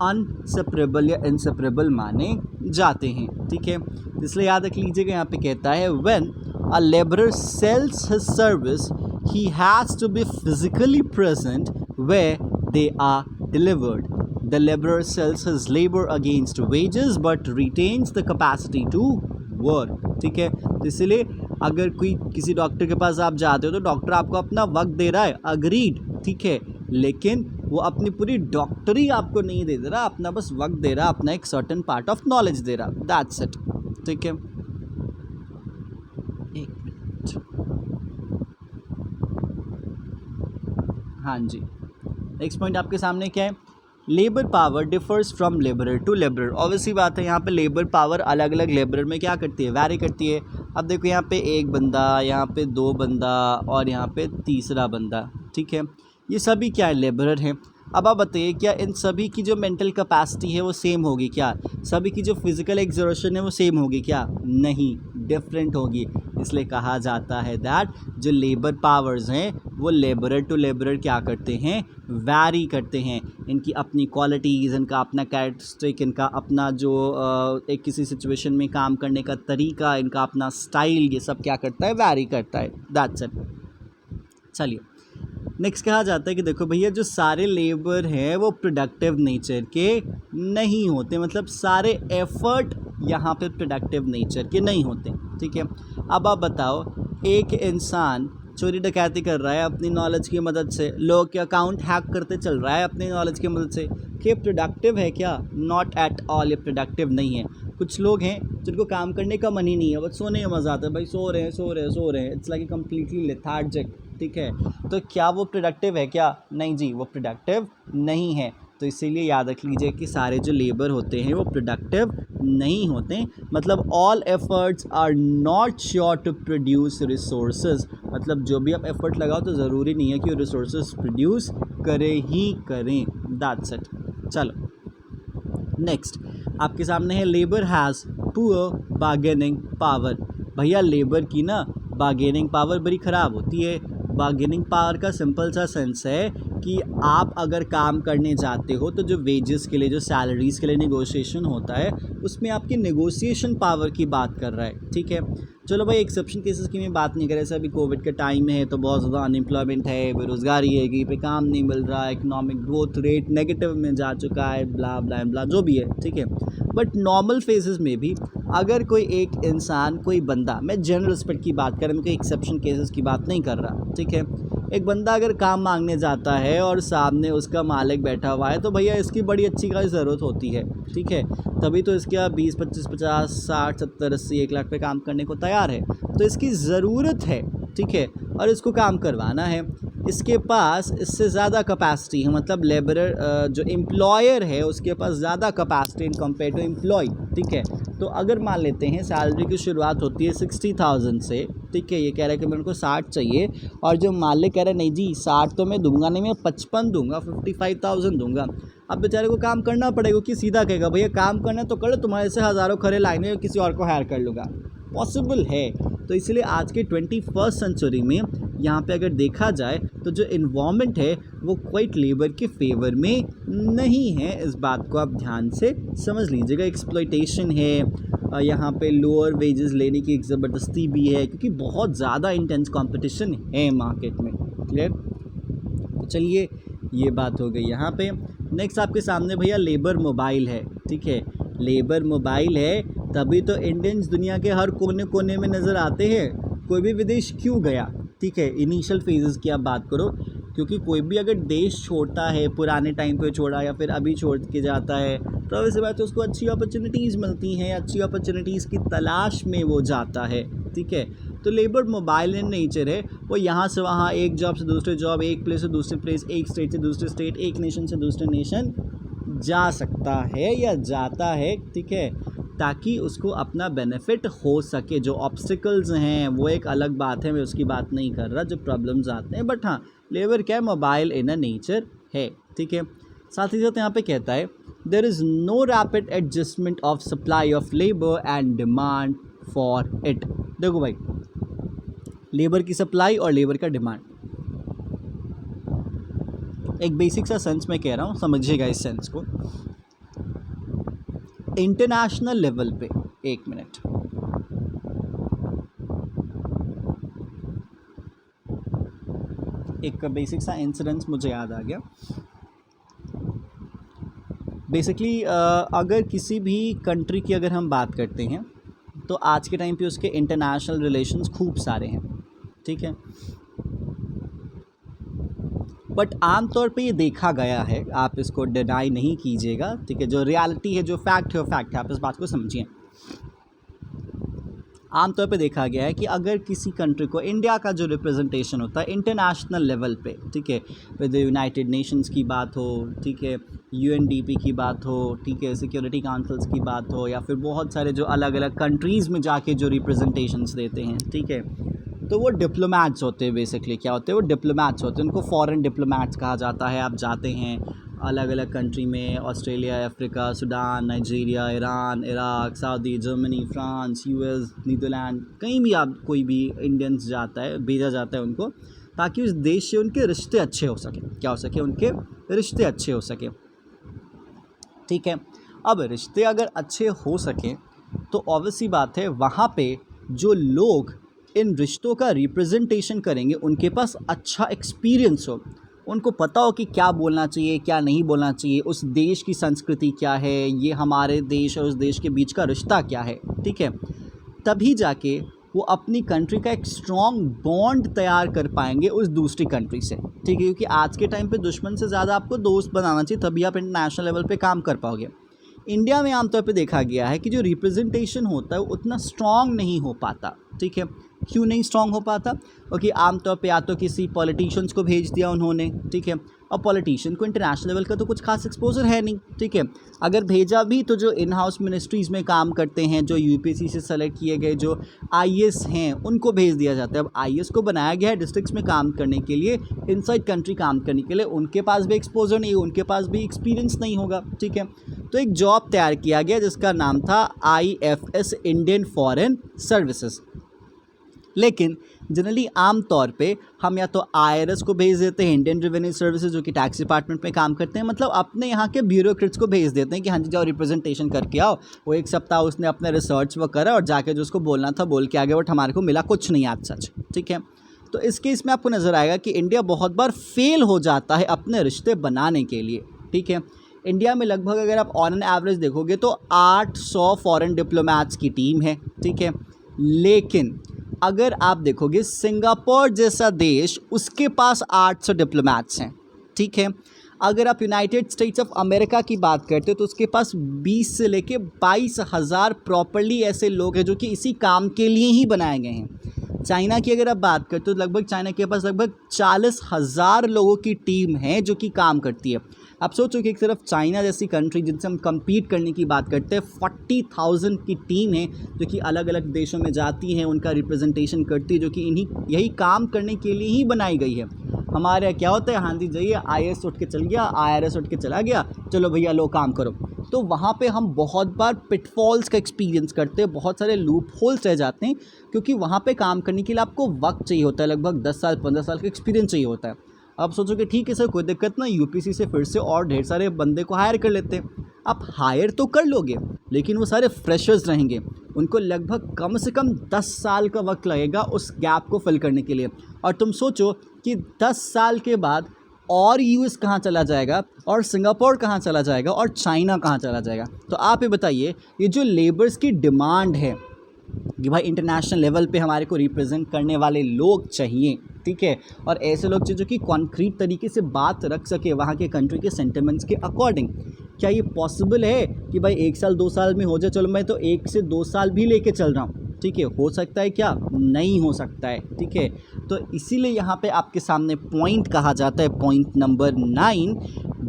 अनसेपरेबल या इनसेपरेबल माने जाते हैं। ठीक है, इसलिए याद रख लीजिएगा, यहाँ पे कहता है when a labourer sells his service he has to be physically present where they are delivered. The laborer sells his labor against wages but retains the capacity to work. ठीक है, तो इसलिए अगर कोई किसी डॉक्टर के पास आप जाते हो तो डॉक्टर आपको अपना वक्त दे रहा है, अग्रीड, ठीक है, लेकिन वो अपनी पूरी डॉक्टरी आपको नहीं दे रहा, अपना बस वक्त दे रहा, अपना एक सर्टेन पार्ट ऑफ नॉलेज दे रहा। That's it. ठीक है, एक मिनट, हाँ जी, नेक्स्ट पॉइंट आपके सामने क्या है? Labour power differs from labourer to labourer. Obviously बात है, यहाँ पे लेबर पावर अलग अलग लेबरर में क्या करती है? वैरी करती है। अब देखो यहाँ पे एक बंदा, यहाँ पे दो बंदा और यहाँ पे तीसरा बंदा। ठीक है, ये सभी क्या है? लेबरर हैं। अब आप बताइए, क्या इन सभी की जो मेंटल कैपेसिटी है वो सेम होगी? क्या सभी की जो फिजिकल एक्सर्शन है वो सेम होगी? क्या नहीं। डिफरेंट होगी। इसलिए कहा जाता है दैट जो लेबर पावर्स हैं वो लेबरर टू लेबरर क्या करते हैं, वैरी करते हैं। इनकी अपनी क्वालिटीज़, इनका अपना कैरेक्टरिस्टिक, इनका अपना जो एक किसी सिचुएशन में काम करने का तरीका, इनका अपना स्टाइल, ये सब क्या करता है, वैरी करता है। That's it. चलिए नेक्स्ट कहा जाता है कि देखो भैया जो सारे लेबर हैं वो प्रोडक्टिव नेचर के नहीं होते, मतलब सारे एफर्ट यहाँ पे प्रोडक्टिव नेचर के नहीं होते। ठीक है, अब आप बताओ एक इंसान चोरी डकैती कर रहा है अपनी नॉलेज की मदद से, लोग के अकाउंट हैक करते चल रहा है अपनी नॉलेज की मदद से, क्या प्रोडक्टिव है क्या? नॉट एट ऑल, ये प्रोडक्टिव नहीं है। कुछ लोग हैं जिनको काम करने का मन ही नहीं है, बस सोने में मज़ा आता है, भाई सो रहे हैं, it's like a completely lethargic. ठीक है, तो क्या वो प्रोडक्टिव है क्या? नहीं जी, वो प्रोडक्टिव नहीं है। तो इसीलिए याद रख लीजिए कि सारे जो लेबर होते हैं वो प्रोडक्टिव नहीं होते, मतलब all efforts are not sure to produce resources, मतलब जो भी आप एफर्ट लगाओ तो ज़रूरी नहीं है कि वो रिसोर्सेज प्रोड्यूस करें। That's it. चलो नेक्स्ट आपके सामने है labour has poor bargaining power. भैया लेबर की ना बार्गेनिंग पावर बड़ी ख़राब होती है। बार्गेनिंग पावर का सिंपल सा सेंस है कि आप अगर काम करने जाते हो तो जो वेजेस के लिए, जो सैलरीज़ के लिए नेगोशिएशन होता है, उसमें आपकी नेगोशिएशन पावर की बात कर रहा है। ठीक है, चलो भाई एक्सेप्शन केसेस की मैं बात नहीं कर रहा, जैसे अभी कोविड का टाइम है तो बहुत ज़्यादा अनएम्प्लॉयमेंट है, बेरोज़गारी है, कहीं पे काम नहीं मिल रहा है, इकोनॉमिक ग्रोथ रेट नेगेटिव में जा चुका है, ब्ला ब्ला ब्ला जो भी है। ठीक है, बट नॉर्मल फेजेस में भी अगर कोई एक इंसान, कोई बंदा, मैं जनरल रिस्पेक्ट की बात कर रहा हूँ, कोई एक्सेप्शन केसेस की बात नहीं कर रहा। ठीक है, एक बंदा अगर काम मांगने जाता है और सामने उसका मालिक बैठा हुआ है तो भैया इसकी बड़ी अच्छी खासी ज़रूरत होती है। ठीक है, तभी तो इसके 20, 25, 50, 60, 70, 80, 1 लाख पे काम करने को तैयार है, तो इसकी ज़रूरत है। ठीक है, और इसको काम करवाना है, इसके पास इससे ज़्यादा कैपेसिटी है, मतलब लेबरर जो एम्प्लॉयर है उसके पास ज़्यादा capacity in compare to employ. ठीक है, तो अगर मान लेते हैं सैलरी की शुरुआत होती है 60,000 से। ठीक है, ये कह रहा है कि मेरे को 60 चाहिए, और जो मालिक कह रहा है नहीं जी 60 तो मैं दूंगा नहीं, मैं 55 दूंगा, 55,000 दूंगा। अब बेचारे को काम करना पड़ेगा कि सीधा कहेगा भैया काम करना तो कर लो, तुम्हारे से हज़ारों खड़े लाइन में किसी और को हायर कर लूँगा, पॉसिबल है। तो इसलिए आज के 21st सेंचुरी में यहाँ पे अगर देखा जाए तो जो इन्वायरमेंट है वो क्वाइट लेबर के फेवर में नहीं है। इस बात को आप ध्यान से समझ लीजिएगा। एक्सप्लॉयटेशन है यहाँ पे, लोअर वेजेस लेने की एक ज़बरदस्ती भी है क्योंकि बहुत ज़्यादा इंटेंस कंपटीशन है मार्केट में। क्लियर? तो चलिए ये बात हो गई यहाँ पे। नेक्स्ट आपके सामने भैया लेबर मोबाइल है। ठीक है, लेबर मोबाइल है तभी तो इंडियंस दुनिया के हर कोने कोने में नज़र आते हैं। कोई भी विदेश क्यों गया? ठीक है, इनिशियल फेजेस की आप बात करो, क्योंकि कोई भी अगर देश छोड़ता है, पुराने टाइम पे छोड़ा या फिर अभी छोड़ के जाता है, तो वैसे बात है उसको अच्छी अपॉर्चुनिटीज़ मिलती हैं, अच्छी अपॉर्चुनिटीज़ की तलाश में वो जाता है। ठीक है, तो लेबर मोबाइल इन नेचर है, वो यहाँ से वहाँ, एक जॉब से दूसरे जॉब, एक प्लेस से दूसरे प्लेस, एक स्टेट से दूसरे स्टेट, एक नेशन से दूसरे नेशन जा सकता है या जाता है। ठीक है, ताकि उसको अपना बेनिफिट हो सके। जो ऑब्स्टिकल्स हैं वो एक अलग बात है, मैं उसकी बात नहीं कर रहा, जो प्रॉब्लम्स आते हैं, बट हाँ लेबर क्या है, मोबाइल इन अ नेचर है। ठीक है, साथ ही साथ यहाँ पे कहता है there is no rapid adjustment of supply of labour and demand for it. देखो भाई, लेबर की सप्लाई और लेबर का डिमांड, एक बेसिक सा सेंस मैं कह रहा हूँ, समझिएगा इस सेंस को। इंटरनेशनल लेवल पे, एक मिनट, एक बेसिक सा इंसिडेंस मुझे याद आ गया। बेसिकली अगर किसी भी कंट्री की अगर हम बात करते हैं तो आज के टाइम पे उसके इंटरनेशनल रिलेशंस खूब सारे हैं। ठीक है, बट आमतौर पे ये देखा गया है, आप इसको डिनाई नहीं कीजिएगा। ठीक है, जो रियलिटी है, जो फैक्ट है वो फैक्ट है, आप इस बात को समझिए। आमतौर पे देखा गया है कि अगर किसी कंट्री को, इंडिया का जो रिप्रेजेंटेशन होता है इंटरनेशनल लेवल पे, ठीक है, विद यूनाइटेड नेशंस की बात हो, ठीक है, यूएनडीपी की बात हो, ठीक है, सिक्योरिटी काउंसिल्स की बात हो, या फिर बहुत सारे जो अलग अलग कंट्रीज़ में जाके जो रिप्रेजेंटेशंस देते हैं, ठीक है, तो वो डिप्लोमैट्स होते हैं। बेसिकली क्या होते हैं, वो डिप्लोमैट्स होते हैं, उनको फॉरेन डिप्लोमैट्स कहा जाता है। आप जाते हैं अलग अलग कंट्री में, Australia, Africa, Sudan, Nigeria, Iran, Iraq, Saudi, Germany, France, US, Netherland, कहीं भी आप कोई भी इंडियंस जाता है, भेजा जाता है उनको, ताकि उस देश से उनके रिश्ते अच्छे हो सके। क्या हो सके? उनके रिश्ते अच्छे हो सके। ठीक है, अब रिश्ते अगर अच्छे हो सकें तो ऑब्वियस सी बात है वहाँ पे जो लोग इन रिश्तों का रिप्रेजेंटेशन करेंगे उनके पास अच्छा एक्सपीरियंस हो, उनको पता हो कि क्या बोलना चाहिए, क्या नहीं बोलना चाहिए, उस देश की संस्कृति क्या है, ये हमारे देश और उस देश के बीच का रिश्ता क्या है। ठीक है, तभी जाके वो अपनी कंट्री का एक स्ट्रॉन्ग बॉन्ड तैयार कर पाएंगे उस दूसरी कंट्री से। ठीक है, क्योंकि आज के टाइम पे दुश्मन से ज़्यादा आपको दोस्त बनाना चाहिए, तभी आप इंटरनेशनल लेवल पे काम कर पाओगे। इंडिया में आमतौर पे देखा गया है कि जो रिप्रेजेंटेशन होता है वो उतना स्ट्रॉन्ग नहीं हो पाता। ठीक है, क्यों नहीं स्ट्रॉन्ग हो पाता? क्योंकि आमतौर पे या तो किसी पॉलिटिशियंस को भेज दिया उन्होंने, ठीक है, और पॉलिटिशियन को इंटरनेशनल लेवल का तो कुछ खास एक्सपोजर है नहीं। ठीक है, अगर भेजा भी तो जो इन हाउस मिनिस्ट्रीज़ में काम करते हैं, जो यूपीएससी से सेलेक्ट किए गए जो आईएएस हैं, उनको भेज दिया जाता है। अब आईएएस को बनाया गया है डिस्ट्रिक्ट्स में काम करने के लिए, इनसाइड कंट्री काम करने के लिए, उनके पास भी एक्सपोजर नहीं, उनके पास भी एक्सपीरियंस नहीं होगा। ठीक है, तो एक जॉब तैयार किया गया जिसका नाम था IFS, इंडियन फॉरेन सर्विसेज। लेकिन जनरली आम तौर पे हम या तो IRS को भेज देते हैं, इंडियन रेवेन्यू सर्विसेज, जो कि टैक्स डिपार्टमेंट में काम करते हैं, मतलब अपने यहाँ के ब्यूरोक्रेट्स को भेज देते हैं कि हाँ जी जाओ रिप्रेजेंटेशन करके आओ। वो एक सप्ताह उसने अपने रिसर्च वो करा और जाके जो उसको बोलना था बोल के आगे, बट हमारे को मिला कुछ नहीं आज सच। ठीक है, तो इस केस में आपको नज़र आएगा कि इंडिया बहुत बार फेल हो जाता है अपने रिश्ते बनाने के लिए। ठीक है, इंडिया में लगभग अगर आप ऑन एन एवरेज देखोगे तो 800 फॉरेन डिप्लोमेट्स की टीम है। ठीक है, लेकिन अगर आप देखोगे सिंगापुर जैसा देश, उसके पास 800 डिप्लोमेट्स हैं। ठीक है, अगर आप यूनाइटेड स्टेट्स ऑफ अमेरिका की बात करते हो तो उसके पास 20 से लेके 22,000 प्रॉपर्ली ऐसे लोग हैं जो कि इसी काम के लिए ही बनाए गए हैं। चाइना की अगर आप बात करते हो तो लगभग चाइना के पास लगभग 40,000 लोगों की टीम है जो कि काम करती है। आप सोचो कि एक तरफ चाइना जैसी कंट्री जिनसे हम compete करने की बात करते हैं, 40,000 की टीम है जो कि अलग अलग देशों में जाती हैं, उनका रिप्रेजेंटेशन करती है, जो कि यही काम करने के लिए ही बनाई गई है। हमारे यहाँ क्या होता है, हाँ जी जाइए, IAS उठ के चल गया, IRS उठ के चला गया, चलो भैया लो काम करो। तो वहाँ पे हम बहुत बार पिटफॉल्स का एक्सपीरियंस करते हैं, बहुत सारे लूप होल्स रह जाते हैं, क्योंकि वहाँ पे काम करने के लिए आपको वक्त चाहिए होता है, लगभग 10 साल 15 साल का एक्सपीरियंस चाहिए होता है। अब सोचो कि ठीक है सर कोई दिक्कत ना, यूपीसी से फिर से और ढेर सारे बंदे को हायर कर लेते हैं। आप हायर तो कर लोगे, लेकिन वो सारे फ्रेशर्स रहेंगे, उनको लगभग कम से कम 10 साल का वक्त लगेगा उस गैप को फिल करने के लिए। और तुम सोचो कि 10 साल के बाद और यूएस कहाँ चला जाएगा, और सिंगापुर कहाँ चला जाएगा, और चाइना कहाँ चला जाएगा। तो आप ये बताइए, ये जो लेबर्स की डिमांड है कि भाई इंटरनेशनल लेवल पे हमारे को रिप्रेजेंट करने वाले लोग चाहिए, ठीक है, और ऐसे लोग चाहिए जो कि कॉन्क्रीट तरीके से बात रख सके वहाँ के कंट्री के सेंटिमेंट्स के अकॉर्डिंग। क्या ये पॉसिबल है कि भाई 1 साल 2 साल में हो जाए? चलो मैं तो 1 से 2 साल भी लेके चल रहा हूँ, ठीक है, हो सकता है क्या? नहीं हो सकता है। ठीक है, तो इसीलिए यहाँ पे आपके सामने पॉइंट कहा जाता है, point number 9,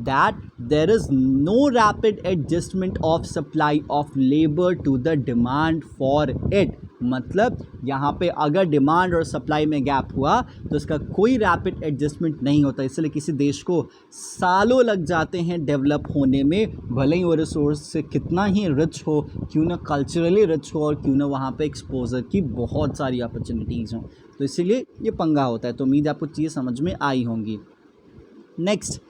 that there is no rapid adjustment of supply of labour to the demand for it. मतलब यहाँ पे अगर डिमांड और सप्लाई में गैप हुआ तो इसका कोई रैपिड एडजस्टमेंट नहीं होता। इसलिए किसी देश को सालों लग जाते हैं डेवलप होने में, भले ही वो रिसोर्स से कितना ही रिच हो, क्यों ना कल्चरली रिच हो, और क्यों ना वहाँ पे एक्सपोजर की बहुत सारी अपॉर्चुनिटीज़ हों। तो इसीलिए ये पंगा होता है। तो उम्मीद आपको चीज़ें समझ में आई होंगी। Next,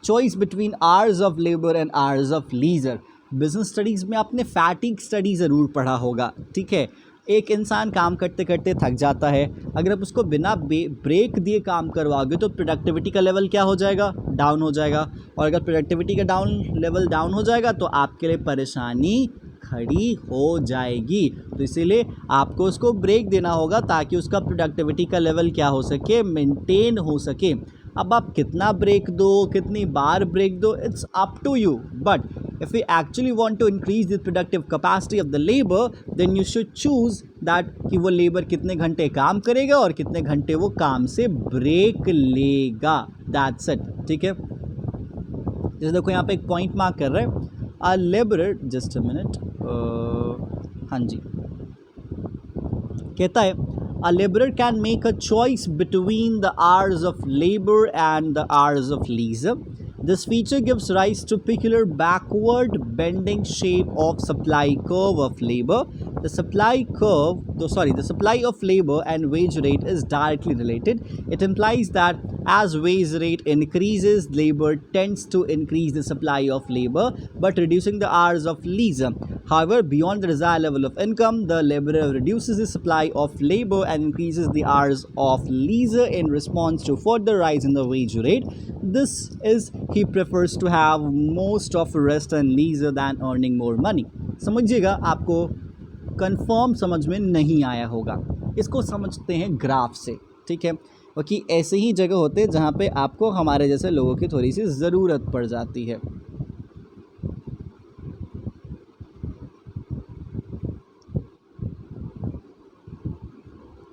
choice between hours of labour and hours of leisure. Business studies में आपने फैटिग स्टडी ज़रूर पढ़ा होगा। ठीक है, एक इंसान काम करते करते थक जाता है, अगर आप उसको बिना ब्रेक दिए काम करवाओगे तो प्रोडक्टिविटी का लेवल क्या हो जाएगा? डाउन हो जाएगा। और अगर प्रोडक्टिविटी का लेवल डाउन हो जाएगा तो आपके लिए परेशानी खड़ी हो जाएगी। तो इसीलिए आपको उसको ब्रेक देना होगा ताकि उसका प्रोडक्टिविटी का लेवल क्या हो सके? मेंटेन हो सके। अब आप कितना ब्रेक दो, कितनी बार ब्रेक दो, it's up to you, but if we actually want to increase the productive capacity of the labor, then you should choose that कि वो लेबर कितने घंटे काम करेगा और कितने घंटे वो काम से ब्रेक लेगा। That's it। ठीक है, जैसे देखो यहाँ पे एक पॉइंट मार्क कर रहे हैं, a laborer, just a minute, हाँ जी, कहता है a laborer can make a choice between the hours of labor and the hours of leisure, This feature gives rise to peculiar backward bending shape of supply curve of labor. The supply of labor and wage rate is directly related. It implies that as wage rate increases, labor tends to increase the supply of labor, but reducing the hours of leisure. However, beyond the desired level of income, the laborer reduces the supply of labor and increases the hours of leisure in response to further rise in the wage rate. This is he prefers to have most of rest and leisure than earning more money. समझिएगा, आपको confirm समझ में नहीं आया होगा, इसको समझते हैं ग्राफ से, ठीक है। क्योंकि ऐसे ही जगह होते हैं जहाँ पे आपको हमारे जैसे लोगों की थोड़ी सी ज़रूरत पड़ जाती है।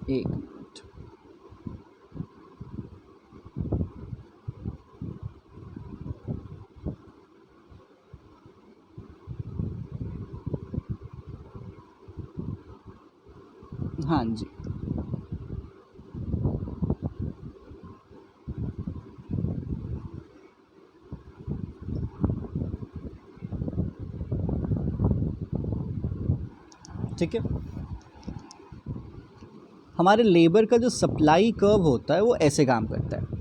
एक मिनट, हाँ जी, ठीक है। हमारे लेबर का जो सप्लाई कर्व होता है वो ऐसे काम करता है।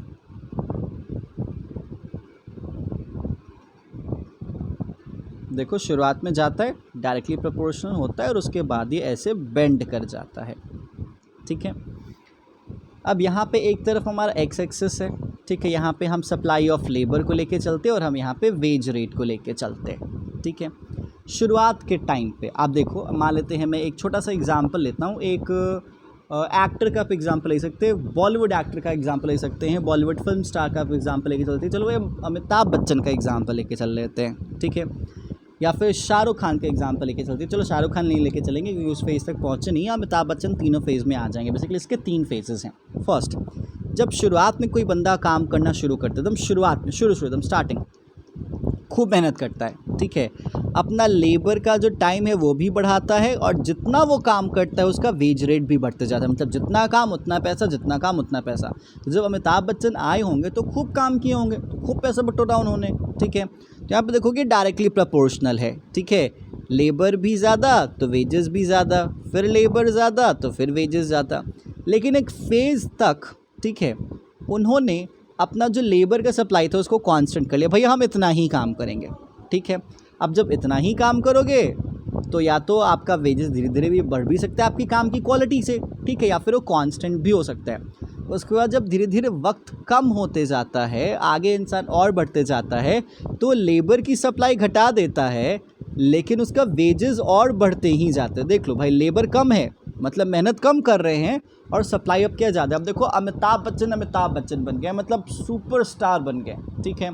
देखो, शुरुआत में जाता है, डायरेक्टली प्रोपोर्शनल होता है और उसके बाद ये ऐसे बेंड कर जाता है, ठीक है। अब यहाँ पे एक तरफ हमारा एक्स एक्सिस है, ठीक है। यहाँ पे हम सप्लाई ऑफ लेबर को लेके चलते हैं और हम यहाँ पे वेज रेट को लेके चलते हैं, ठीक है। शुरुआत के टाइम पे आप देखो, मान लेते हैं, मैं एक छोटा सा एग्जांपल लेता हूँ, एक एक्टर का आप एग्जांपल ले सकते हैं, बॉलीवुड एक्टर का एग्जांपल ले सकते हैं, बॉलीवुड फिल्म स्टार का आप एग्जांपल लेके चलते हैं। चलो ये अमिताभ बच्चन का एग्जांपल लेके चल लेते हैं, ठीक है। या फिर शाहरुख खान का एग्जांपल लेके चलते हैं। चलो शाहरुख खान नहीं लेके चलेंगे क्योंकि उस फेज़ तक पहुँचे नहीं, अमिताभ बच्चन तीनों फेज़ में आ जाएंगे। बेसिकली इसके 3 फेजेस हैं। फर्स्ट, जब शुरुआत में कोई बंदा काम करना शुरू करता है, एकदम शुरुआत में, शुरू एकदम स्टार्टिंग, खूब मेहनत करता है, ठीक है। अपना लेबर का जो टाइम है वो भी बढ़ाता है और जितना वो काम करता है उसका वेज रेट भी बढ़ते जाता है। मतलब जितना काम उतना पैसा, जितना काम उतना पैसा। तो जब अमिताभ बच्चन आए होंगे तो खूब काम किए होंगे, तो खूब पैसा बटोरा उन्होंने, ठीक है। तो यहाँ पे देखोगे डायरेक्टली प्रोपोर्शनल है, ठीक है। लेबर भी ज़्यादा तो वेजेस भी ज़्यादा, फिर लेबर ज़्यादा तो फिर वेजेस ज़्यादा। लेकिन एक फेज़ तक, ठीक है, उन्होंने अपना जो लेबर का सप्लाई था उसको कांस्टेंट कर लिया, भैया हम इतना ही काम करेंगे, ठीक है। अब जब इतना ही काम करोगे तो या तो आपका वेजेस धीरे धीरे भी बढ़ भी सकता है आपकी काम की क्वालिटी से, ठीक है, या फिर वो कांस्टेंट भी हो सकता है। उसके बाद जब धीरे धीरे वक्त कम होते जाता है, आगे इंसान और बढ़ते जाता है, तो लेबर की सप्लाई घटा देता है लेकिन उसका वेजेस और बढ़ते ही जाते हैं। देख लो भाई, लेबर कम है मतलब मेहनत कम कर रहे हैं और सप्लाई अब क्या ज़्यादा है। अब देखो, अमिताभ बच्चन बन गए, मतलब सुपरस्टार बन गए, ठीक है।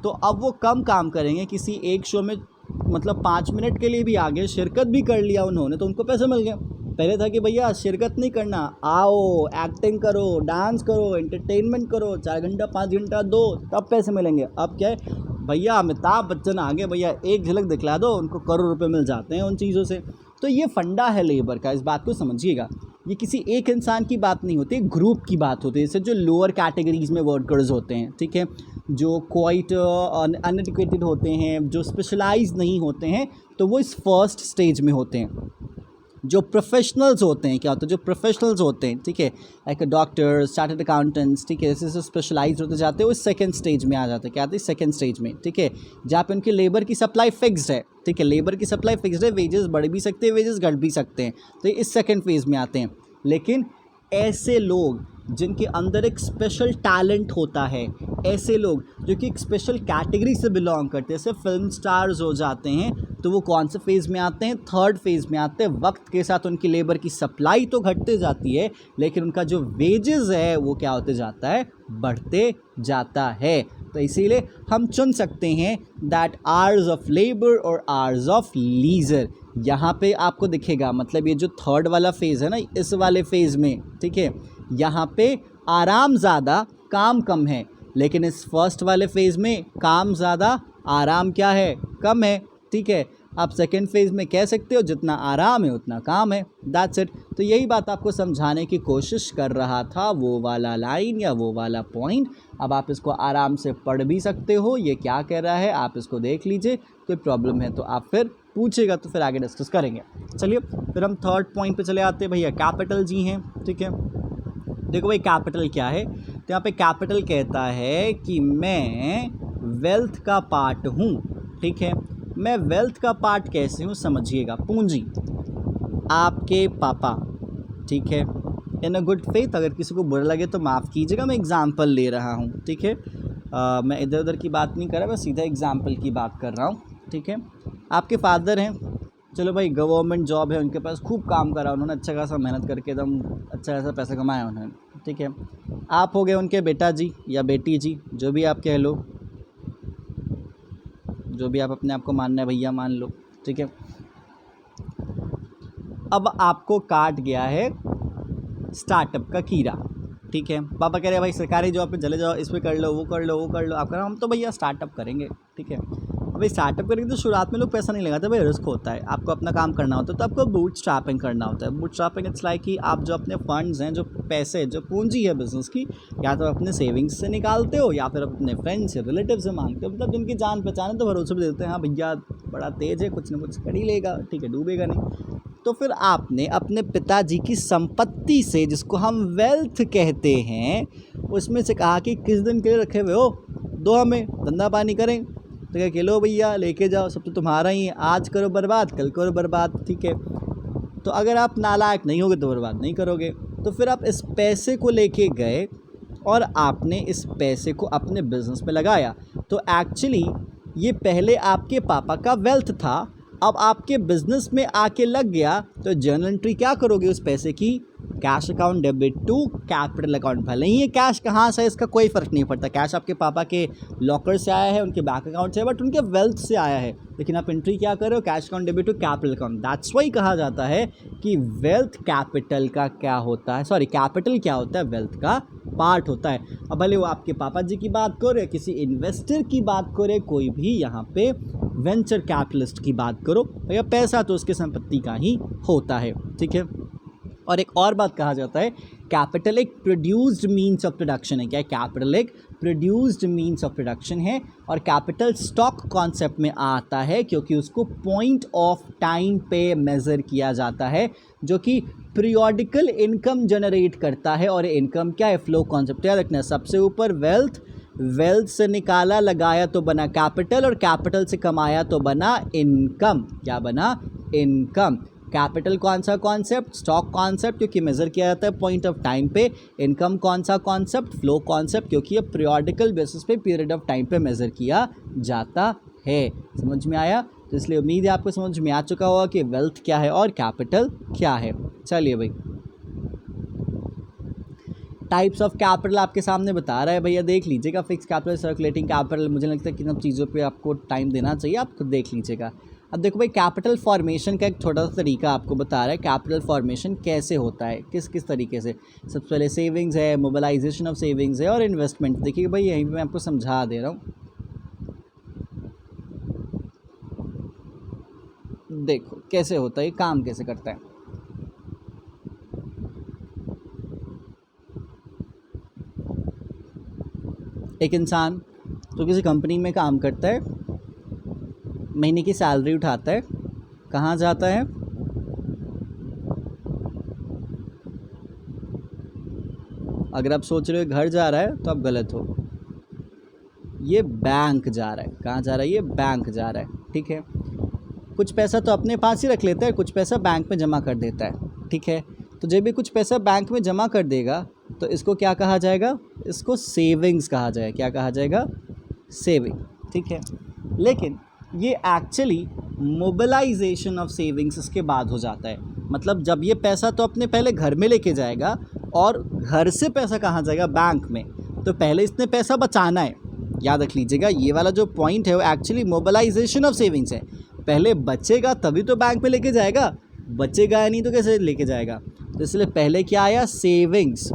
तो अब वो कम काम करेंगे, किसी एक शो में मतलब 5 मिनट के लिए भी आगे शिरकत भी कर लिया उन्होंने तो उनको पैसे मिल गए। पहले था कि भैया शिरकत नहीं करना, आओ एक्टिंग करो, डांस करो, एंटरटेनमेंट करो, 4 घंटा 5 घंटा दो तब पैसे मिलेंगे। अब क्या है, भैया अमिताभ बच्चन आ गए, भैया एक झलक दिखला दो, उनको करोड़ रुपए मिल जाते हैं उन चीज़ों से। तो ये फंडा है लेबर का, इस बात को समझिएगा। ये किसी एक इंसान की बात नहीं होती, ग्रुप की बात होती है। जैसे जो लोअर कैटेगरीज में वर्कर्स होते हैं, ठीक है, जो क्वाइट अनएडुकेटेड होते हैं, जो स्पेशलाइज नहीं होते हैं, तो वो इस फर्स्ट स्टेज में होते हैं। जो प्रोफेशनल्स होते हैं, क्या होता है, जो प्रोफेशनल्स होते हैं, ठीक है, लाइक डॉक्टर्स, चार्टर्ड अकाउंटेंट्स, ठीक है, जैसे स्पेशलाइज होते जाते हैं, वो सेकंड स्टेज में आ जाते हैं। क्या आते हैं सेकंड स्टेज में, ठीक है, जहाँ पे उनकी लेबर की सप्लाई फिक्स्ड है, ठीक है, लेबर की सप्लाई फिक्स्ड है, वेजेस बढ़ भी सकते हैं, वेजेस घट भी सकते हैं, तो इस सेकंड फेज में आते हैं। लेकिन ऐसे लोग जिनके अंदर एक स्पेशल टैलेंट होता है, ऐसे लोग जो कि एक स्पेशल कैटेगरी से बिलोंग करते हैं, जैसे फिल्म स्टार्स हो जाते हैं, तो वो कौन से फेज़ में आते हैं, थर्ड फेज़ में आते हैं। वक्त के साथ उनकी लेबर की सप्लाई तो घटते जाती है लेकिन उनका जो वेजेस है वो क्या होते जाता है, बढ़ते जाता है। तो इसीलिए हम चुन सकते हैं दैट आवर्स ऑफ लेबर और आवर्स ऑफ लीजर। यहाँ पे आपको दिखेगा, मतलब ये जो थर्ड वाला फेज़ है ना, इस वाले फेज़ में, ठीक है, यहाँ पे आराम ज़्यादा काम कम है, लेकिन इस फर्स्ट वाले फेज़ में काम ज़्यादा आराम क्या है, कम है, ठीक है। आप सेकेंड फेज़ में कह सकते हो जितना आराम है उतना काम है, दैट्स इट। तो यही बात आपको समझाने की कोशिश कर रहा था, वो वाला लाइन या वो वाला पॉइंट। अब आप इसको आराम से पढ़ भी सकते हो, ये क्या कह रहा है आप इसको देख लीजिए, कोई प्रॉब्लम है तो आप फिर पूछेगा तो फिर आगे डिस्कस करेंगे। चलिए फिर हम थर्ड पॉइंट पे चले आते हैं भैया, कैपिटल जी हैं, ठीक है। देखो भाई कैपिटल क्या है, तो यहाँ पे कैपिटल कहता है कि मैं वेल्थ का पार्ट हूँ, ठीक है। मैं वेल्थ का पार्ट कैसे हूँ समझिएगा, पूंजी आपके पापा, ठीक है, इन अ गुड फेथ। अगर किसी को बुरा लगे तो माफ़ कीजिएगा, मैं एग्जांपल ले रहा हूँ, ठीक है। मैं इधर उधर की बात नहीं कर रहा, मैं सीधा एग्जांपल की बात कर रहा हूँ, ठीक है। आपके फादर हैं, चलो भाई गवर्नमेंट जॉब है उनके पास, खूब काम करा उन्होंने, अच्छा खासा मेहनत करके एकदम अच्छा खासा पैसा कमाया उन्होंने, ठीक है। आप हो गए उनके बेटा जी या बेटी जी, जो भी आप कह लो, जो भी आप अपने आप को मानना है भैया मान लो, ठीक है। अब आपको काट गया है स्टार्टअप का कीड़ा, ठीक है। पापा कह रहे हैं भाई सरकारी जॉब पे चले जाओ, इस पर कर लो वो कर लो वो कर लो, आप कह रहे हो हम तो भैया स्टार्टअप करेंगे, ठीक है। भाई स्टार्टअप करेंगे तो शुरुआत में लोग पैसा नहीं लगाते भाई, रिस्क होता है, आपको अपना काम करना होता है, तो आपको बूट स्ट्रैपिंग करना होता है। बूट स्ट्रैपिंग इट्स लाइक कि आप जो अपने फंड्स हैं, जो पैसे, जो पूंजी है बिजनेस की, या तो अपने सेविंग्स से निकालते हो या फिर अपने फ्रेंड्स से रिलेटिव से मांगते हो, मतलब जिनकी जान पहचान है तो भरोसे भी देते हैं, हाँ भैया बड़ा तेज है, कुछ ना कुछ कर ही लेगा, ठीक है, डूबेगा नहीं। तो फिर आपने अपने पिताजी की संपत्ति से, जिसको हम वेल्थ कहते हैं, उसमें से कहा कि किस दिन के लिए रखे हुए हो, दो हमें, धंधा पानी करें, तो क्या लो भैया लेके जाओ, सब तो तुम्हारा ही है, आज करो बर्बाद कल करो बर्बाद, ठीक है। तो अगर आप नालायक नहीं होगे तो बर्बाद नहीं करोगे। तो फिर आप इस पैसे को लेके गए और आपने इस पैसे को अपने बिजनेस में लगाया, तो एक्चुअली ये पहले आपके पापा का वेल्थ था, अब आपके बिजनेस में आके लग गया, तो जर्नल एंट्री क्या करोगे उस पैसे की, cash account debit to capital account. भले ही ये कैश कहाँ से है इसका कोई फ़र्क नहीं पड़ता, कैश आपके पापा के लॉकर से आया है, उनके बैंक अकाउंट से, बट उनके वेल्थ से आया है, लेकिन आप एंट्री क्या कर रहे हो, cash account debit to capital account. That's why कहा जाता है कि वेल्थ कैपिटल का क्या होता है, सॉरी कैपिटल क्या होता है, वेल्थ का पार्ट होता है। अब भले वो आपके पापा जी की बात करो या किसी इन्वेस्टर की बात करो, कोई भी यहाँ पे वेंचर कैपिटलिस्ट की बात करो, भैया पैसा तो उसके संपत्ति का ही होता है, ठीक है। और एक और बात कहा जाता है, कैपिटल एक प्रोड्यूस्ड मीन्स ऑफ प्रोडक्शन है। क्या है, कैपिटल एक प्रोड्यूस्ड मीन्स ऑफ प्रोडक्शन है, और कैपिटल स्टॉक कॉन्सेप्ट में आता है क्योंकि उसको पॉइंट ऑफ टाइम पे मेज़र किया जाता है, जो कि पीरियोडिकल इनकम जनरेट करता है। और इनकम क्या है, फ्लो कॉन्सेप्ट याद रखना है। सबसे ऊपर वेल्थ, वेल्थ से निकाला लगाया तो बना कैपिटल, और कैपिटल से कमाया तो बना इनकम। क्या बना, इनकम। कैपिटल कौन सा कॉन्सेप्ट, स्टॉक कॉन्सेप्ट, क्योंकि मेज़र किया जाता है पॉइंट ऑफ टाइम पे। इनकम कौन सा कॉन्सेप्ट, फ्लो कॉन्सेप्ट, क्योंकि ये पीरियोडिकल बेसिस पे पीरियड ऑफ टाइम पे मेज़र किया जाता है। समझ में आया? तो इसलिए उम्मीद है आपको समझ में आ चुका होगा कि वेल्थ क्या है और कैपिटल क्या है। चलिए भाई, टाइप्स ऑफ कैपिटल आपके सामने बता रहा है भैया, देख लीजिएगा। फिक्स कैपिटल, सर्कुलेटिंग कैपिटल, मुझे लगता है कि सब चीज़ों पे आपको टाइम देना चाहिए, आप खुद देख लीजिएगा। अब देखो भाई, कैपिटल फॉर्मेशन का एक छोटा सा तरीका आपको बता रहा है, कैपिटल फॉर्मेशन कैसे होता है, किस किस तरीके से। सबसे पहले सेविंग्स है, मोबिलाइजेशन ऑफ सेविंग्स है, और इन्वेस्टमेंट। देखिए भाई, यहीं पर मैं आपको समझा दे रहा हूँ। देखो कैसे होता है, काम कैसे करता है। एक इंसान तो किसी कंपनी में काम करता है, महीने की सैलरी उठाता है, कहाँ जाता है, अगर आप सोच रहे हो घर जा रहा है तो आप गलत हो, ये बैंक जा रहा है। कहाँ जा रहा है, ये बैंक जा रहा है, ठीक है। कुछ पैसा तो अपने पास ही रख लेता है, कुछ पैसा बैंक में जमा कर देता है, ठीक है। तो जब भी कुछ पैसा बैंक में जमा कर देगा तो इसको क्या कहा जाएगा, इसको सेविंग्स कहा जाएगा। क्या कहा जाएगा, सेविंग, ठीक है। लेकिन ये एक्चुअली मोबिलाइजेशन ऑफ सेविंग्स इसके बाद हो जाता है। मतलब जब ये पैसा तो अपने पहले घर में लेके जाएगा, और घर से पैसा कहाँ जाएगा, बैंक में। तो पहले इसने पैसा बचाना है, याद रख लीजिएगा। ये वाला जो पॉइंट है वो एक्चुअली मोबिलाइजेशन ऑफ सेविंग्स है। पहले बचेगा तभी तो बैंक में लेके जाएगा, बचेगा या नहीं तो कैसे लेके जाएगा। तो इसलिए पहले क्या आया, सेविंग्स,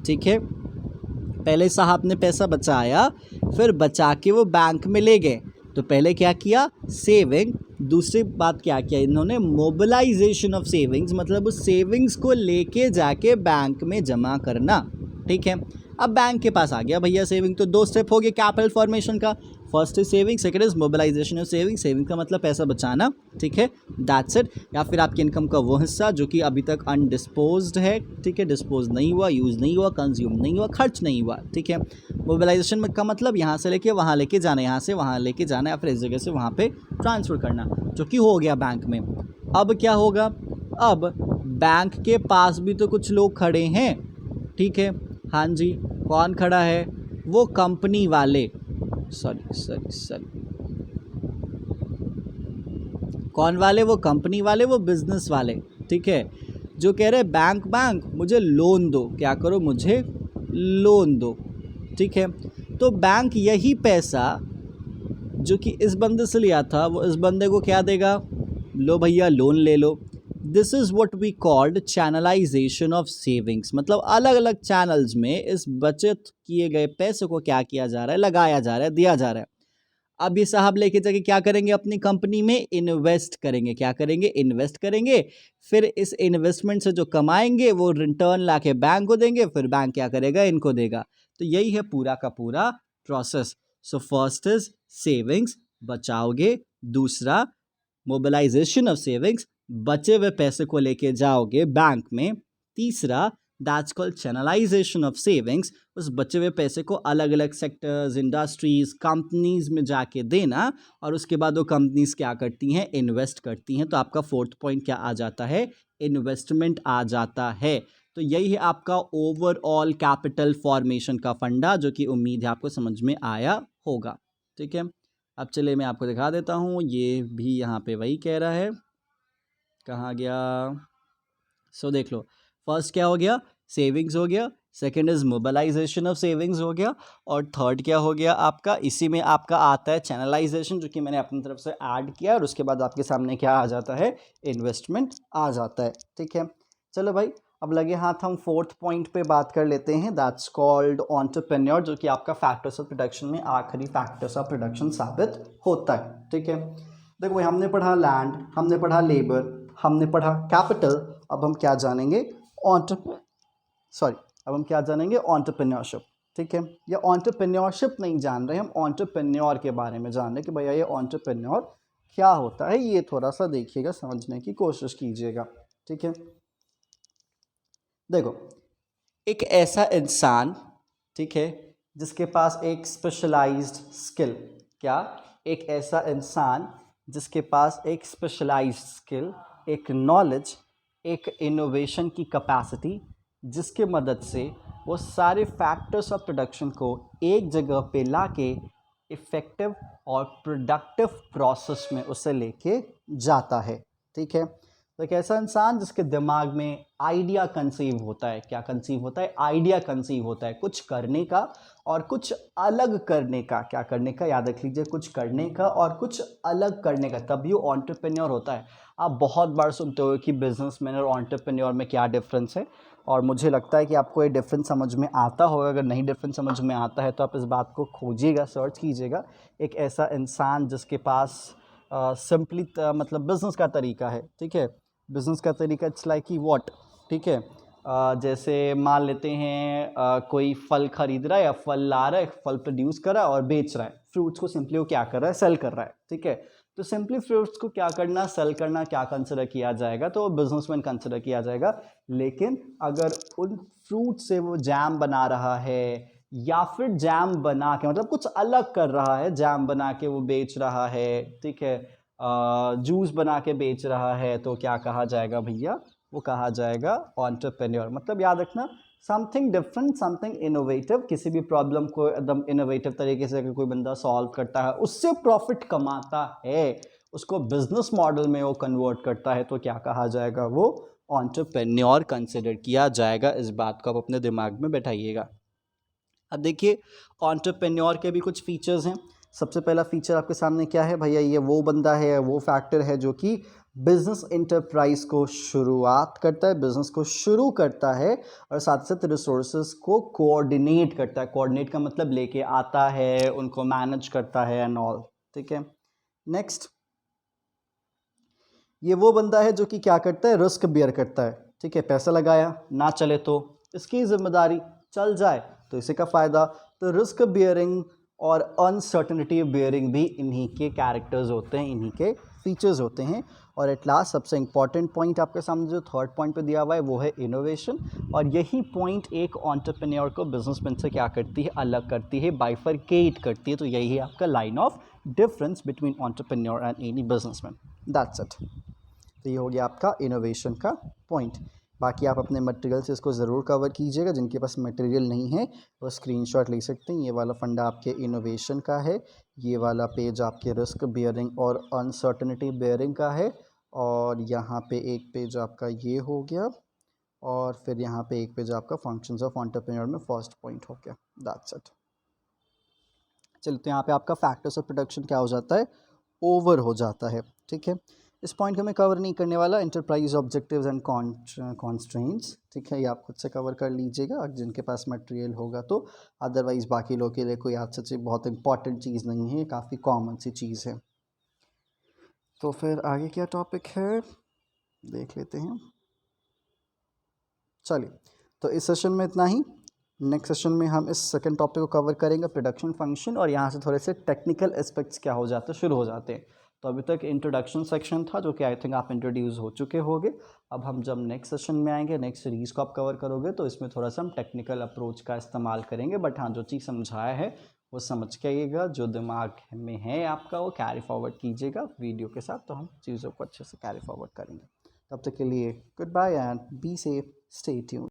ठीक है। पहले साहब ने पैसा बचाया, फिर बचा के वो बैंक में ले गए, तो पहले क्या किया, सेविंग, दूसरी बात क्या किया इन्होंने, मोबिलाइजेशन ऑफ सेविंग्स, मतलब उस सेविंग्स को लेके जाके बैंक में जमा करना। ठीक है, अब बैंक के पास आ गया भैया सेविंग, तो दो स्टेप हो गए कैपिटल फॉर्मेशन का। First is saving, second is mobilisation of saving. Saving का मतलब पैसा बचाना, ठीक है, दैट्स इट। या फिर आपकी इनकम का वो हिस्सा जो कि अभी तक अनडिस्पोज्ड है, ठीक है, डिस्पोज नहीं हुआ, यूज़ नहीं हुआ, कंज्यूम नहीं हुआ, खर्च नहीं हुआ, ठीक है। मोबिलाइजेशन का मतलब यहाँ से लेके वहाँ लेके जाना, यहाँ से वहाँ लेके जाना, या फिर इस जगह से वहाँ पे ट्रांसफ़र करना, जो कि हो गया बैंक में। अब क्या होगा, अब बैंक के पास भी तो कुछ लोग खड़े हैं, ठीक है, हाँ जी, कौन खड़ा है, वो कंपनी वाले, सॉरी, कौन वाले, वो कंपनी वाले, वो बिजनेस वाले, ठीक है, जो कह रहे बैंक मुझे लोन दो, क्या करो, मुझे लोन दो, ठीक है। तो बैंक यही पैसा जो कि इस बंदे से लिया था, वो इस बंदे को क्या देगा, लो भैया लोन ले लो। This is what we called channelisation of savings, मतलब अलग अलग चैनल्स में इस बचत किए गए पैसे को क्या किया जा रहा है, लगाया जा रहा है, दिया जा रहा है। अब ये साहब लेके जाके क्या करेंगे, अपनी कंपनी में इन्वेस्ट करेंगे, क्या करेंगे, इन्वेस्ट करेंगे। फिर इस इन्वेस्टमेंट से जो कमाएंगे वो रिटर्न लाके बैंक को देंगे, फिर बैंक क्या करेगा, इनको देगा। तो यही है पूरा का पूरा process. So first is savings, बचाओगे। दूसरा मोबिलाइजेशन ऑफ सेविंग्स, बचे हुए पैसे को लेके जाओगे बैंक में। तीसरा that's called channelisation of savings, उस बचे हुए पैसे को अलग अलग सेक्टर्स, इंडस्ट्रीज, कंपनीज में जाके देना, और उसके बाद वो कंपनीज क्या करती हैं, इन्वेस्ट करती हैं। तो आपका फोर्थ पॉइंट क्या आ जाता है, इन्वेस्टमेंट आ जाता है। तो यही है आपका ओवरऑल कैपिटल फॉर्मेशन का फंडा, जो कि उम्मीद है आपको समझ में आया होगा, ठीक है। अब चलिए मैं आपको दिखा देता हूँ, ये भी यहाँ पे वही कह रहा है, कहाँ गया, सो देख लो, फर्स्ट क्या हो गया, सेविंग्स हो गया, second is mobilisation of savings हो गया, और थर्ड क्या हो गया आपका, इसी में आपका आता है चैनलाइजेशन, जो कि मैंने अपनी तरफ से ऐड किया, और उसके बाद आपके सामने क्या आ जाता है, इन्वेस्टमेंट आ जाता है, ठीक है। चलो भाई, अब लगे हाथ हम फोर्थ पॉइंट पे बात कर लेते हैं, दैट्स कॉल्ड एंटरप्रेन्योर, जो कि आपका फैक्टर्स ऑफ प्रोडक्शन में आखिरी फैक्टर्स ऑफ प्रोडक्शन साबित होता है, ठीक है। देखो भाई, हमने पढ़ा लैंड, हमने पढ़ा लेबर, हमने पढ़ा कैपिटल, अब हम क्या जानेंगे, अब हम क्या जानेंगे, एंटरप्रेन्योरशिप, ठीक है। ये एंटरप्रेन्योरशिप नहीं जान रहे हम, एंटरप्रेन्योर के बारे में जान रहे कि भैया ये एंटरप्रेन्योर क्या होता है, ये थोड़ा सा देखिएगा, समझने की कोशिश कीजिएगा, ठीक है। देखो, एक ऐसा इंसान, ठीक है, जिसके पास एक स्पेशलाइज्ड स्किल, क्या, एक ऐसा इंसान जिसके पास एक स्पेशलाइज्ड स्किल, एक नॉलेज, एक इनोवेशन की कैपेसिटी, जिसके मदद से वो सारे फैक्टर्स ऑफ प्रोडक्शन को एक जगह पे लाके इफ़ेक्टिव और प्रोडक्टिव प्रोसेस में उसे लेके जाता है, ठीक है। तो एक ऐसा इंसान जिसके दिमाग में आइडिया कंसीव होता है, क्या कंसीव होता है, आइडिया कंसीव होता है, कुछ करने का और कुछ अलग करने का, क्या करने का, याद रख लीजिए, कुछ करने का और कुछ अलग करने का, तभी वो एंटरप्रेन्योर होता है। आप बहुत बार सुनते हो कि बिजनेसमैन और एंटरप्रेन्योर में क्या डिफरेंस है, और मुझे लगता है कि आपको ये डिफरेंस समझ में आता होगा। अगर नहीं डिफरेंस समझ में आता है तो आप इस बात को खोजिएगा, सर्च कीजिएगा। एक ऐसा इंसान जिसके पास सिंपली मतलब बिजनेस का तरीका है, ठीक है, बिजनेस का तरीका, इट्स लाइक कि व्हाट, ठीक है, जैसे मान लेते हैं कोई फल खरीद रहा है या फल ला रहा है, फल प्रोड्यूस कर रहा है और बेच रहा है, फ्रूट्स को सिंपली वो क्या कर रहा है, सेल कर रहा है, ठीक है। तो सिंपली फ्रूट्स को क्या करना, सेल करना, क्या कंसिडर किया जाएगा, तो बिजनेसमैन कंसिडर किया जाएगा। लेकिन अगर उन फ्रूट से वो जैम बना रहा है, या फिर जैम बना के मतलब कुछ अलग कर रहा है, जैम बना के वो बेच रहा है, ठीक है, जूस बना के बेच रहा है, तो क्या कहा जाएगा भैया, वो कहा जाएगा एंटरप्रेन्योर। मतलब याद रखना, समथिंग डिफरेंट, समथिंग इनोवेटिव, किसी भी प्रॉब्लम को एकदम इनोवेटिव तरीके से अगर कोई बंदा सॉल्व करता है, उससे प्रॉफिट कमाता है, उसको बिजनेस मॉडल में वो कन्वर्ट करता है, तो क्या कहा जाएगा, वो एंटरप्रेन्योर कंसिडर किया जाएगा। इस बात को आप अपने दिमाग में बैठाइएगा। अब देखिए, एंटरप्रेन्योर के भी कुछ फीचर्स हैं। सबसे पहला फीचर आपके सामने क्या है भैया, ये वो बंदा है, वो फैक्टर है जो कि बिजनेस इंटरप्राइज को शुरुआत करता है, बिजनेस को शुरू करता है, और साथ साथ रिसोर्सेज को कोऑर्डिनेट करता है। कोऑर्डिनेट का मतलब लेके आता है, उनको मैनेज करता है एंड ऑल, ठीक है। नेक्स्ट, ये वो बंदा है जो कि क्या करता है, रिस्क बियर करता है, ठीक है। पैसा लगाया, ना चले तो इसकी जिम्मेदारी, चल जाए तो इसी का फ़ायदा। तो रिस्क बियरिंग और अनसर्टनिटी बियरिंग भी इन्हीं के कैरेक्टर्स होते हैं, इन्हीं के फीचर्स होते हैं। और एट लास्ट सबसे इंपॉर्टेंट पॉइंट आपके सामने जो थर्ड पॉइंट पे दिया हुआ है वो है इनोवेशन। और यही पॉइंट एक एंटरप्रेन्योर को बिजनेसमैन से क्या करती है, अलग करती है, बाइफरकेट करती है। तो यही है आपका line of difference between entrepreneur and any businessman. That's it. तो ये हो गया आपका इनोवेशन का पॉइंट। बाकी आप अपने मटेरियल से इसको ज़रूर कवर कीजिएगा। जिनके पास मटेरियल नहीं है वो स्क्रीनशॉट ले सकते हैं। ये वाला फंडा आपके इनोवेशन का है, ये वाला पेज आपके रिस्क बियरिंग और अनसर्टनिटी बियरिंग का है, और यहाँ पे एक पेज आपका ये हो गया, और फिर यहाँ पे एक पेज आपका फंक्शंस ऑफ एंटरप्रेन्योर में फर्स्ट पॉइंट हो गया। That's it. चलिए, तो यहाँ पे आपका फैक्टर्स ऑफ प्रोडक्शन क्या हो जाता है, ओवर हो जाता है, ठीक है। इस पॉइंट को मैं कवर नहीं करने वाला, इंटरप्राइज ऑब्जेक्टिव्स एंड कॉन्स्ट्रेंट्स, ठीक है, ये आप खुद से कवर कर लीजिएगा जिनके पास मटेरियल होगा तो। अदरवाइज़ बाकी लोगों के लिए कोई आज सच्ची बहुत इंपॉर्टेंट चीज़ नहीं है, काफ़ी कॉमन सी चीज़ है। तो फिर आगे क्या टॉपिक है देख लेते हैं। चलिए, तो इस सेशन में इतना ही। नेक्स्ट सेशन में हम इस सेकंड टॉपिक को कवर करेंगे, प्रोडक्शन फंक्शन, और यहाँ से थोड़े से टेक्निकल एस्पेक्ट्स क्या हो जाते हैं, शुरू हो जाते हैं। तो अभी तक इंट्रोडक्शन सेक्शन था जो कि आई थिंक आप इंट्रोड्यूस हो चुके होंगे। अब हम जब नेक्स्ट सेशन में आएंगे, नेक्स्ट सीरीज़ को आप कवर करोगे तो इसमें थोड़ा सा हम टेक्निकल अप्रोच का इस्तेमाल करेंगे। बट हाँ, जो चीज़ समझाया है वो समझ के आइएगा, जो दिमाग में है आपका वो कैरी फॉरवर्ड कीजिएगा वीडियो के साथ, तो हम चीज़ों को अच्छे से कैरी फॉरवर्ड करेंगे। तब तक के लिए goodbye and be safe, stay tuned.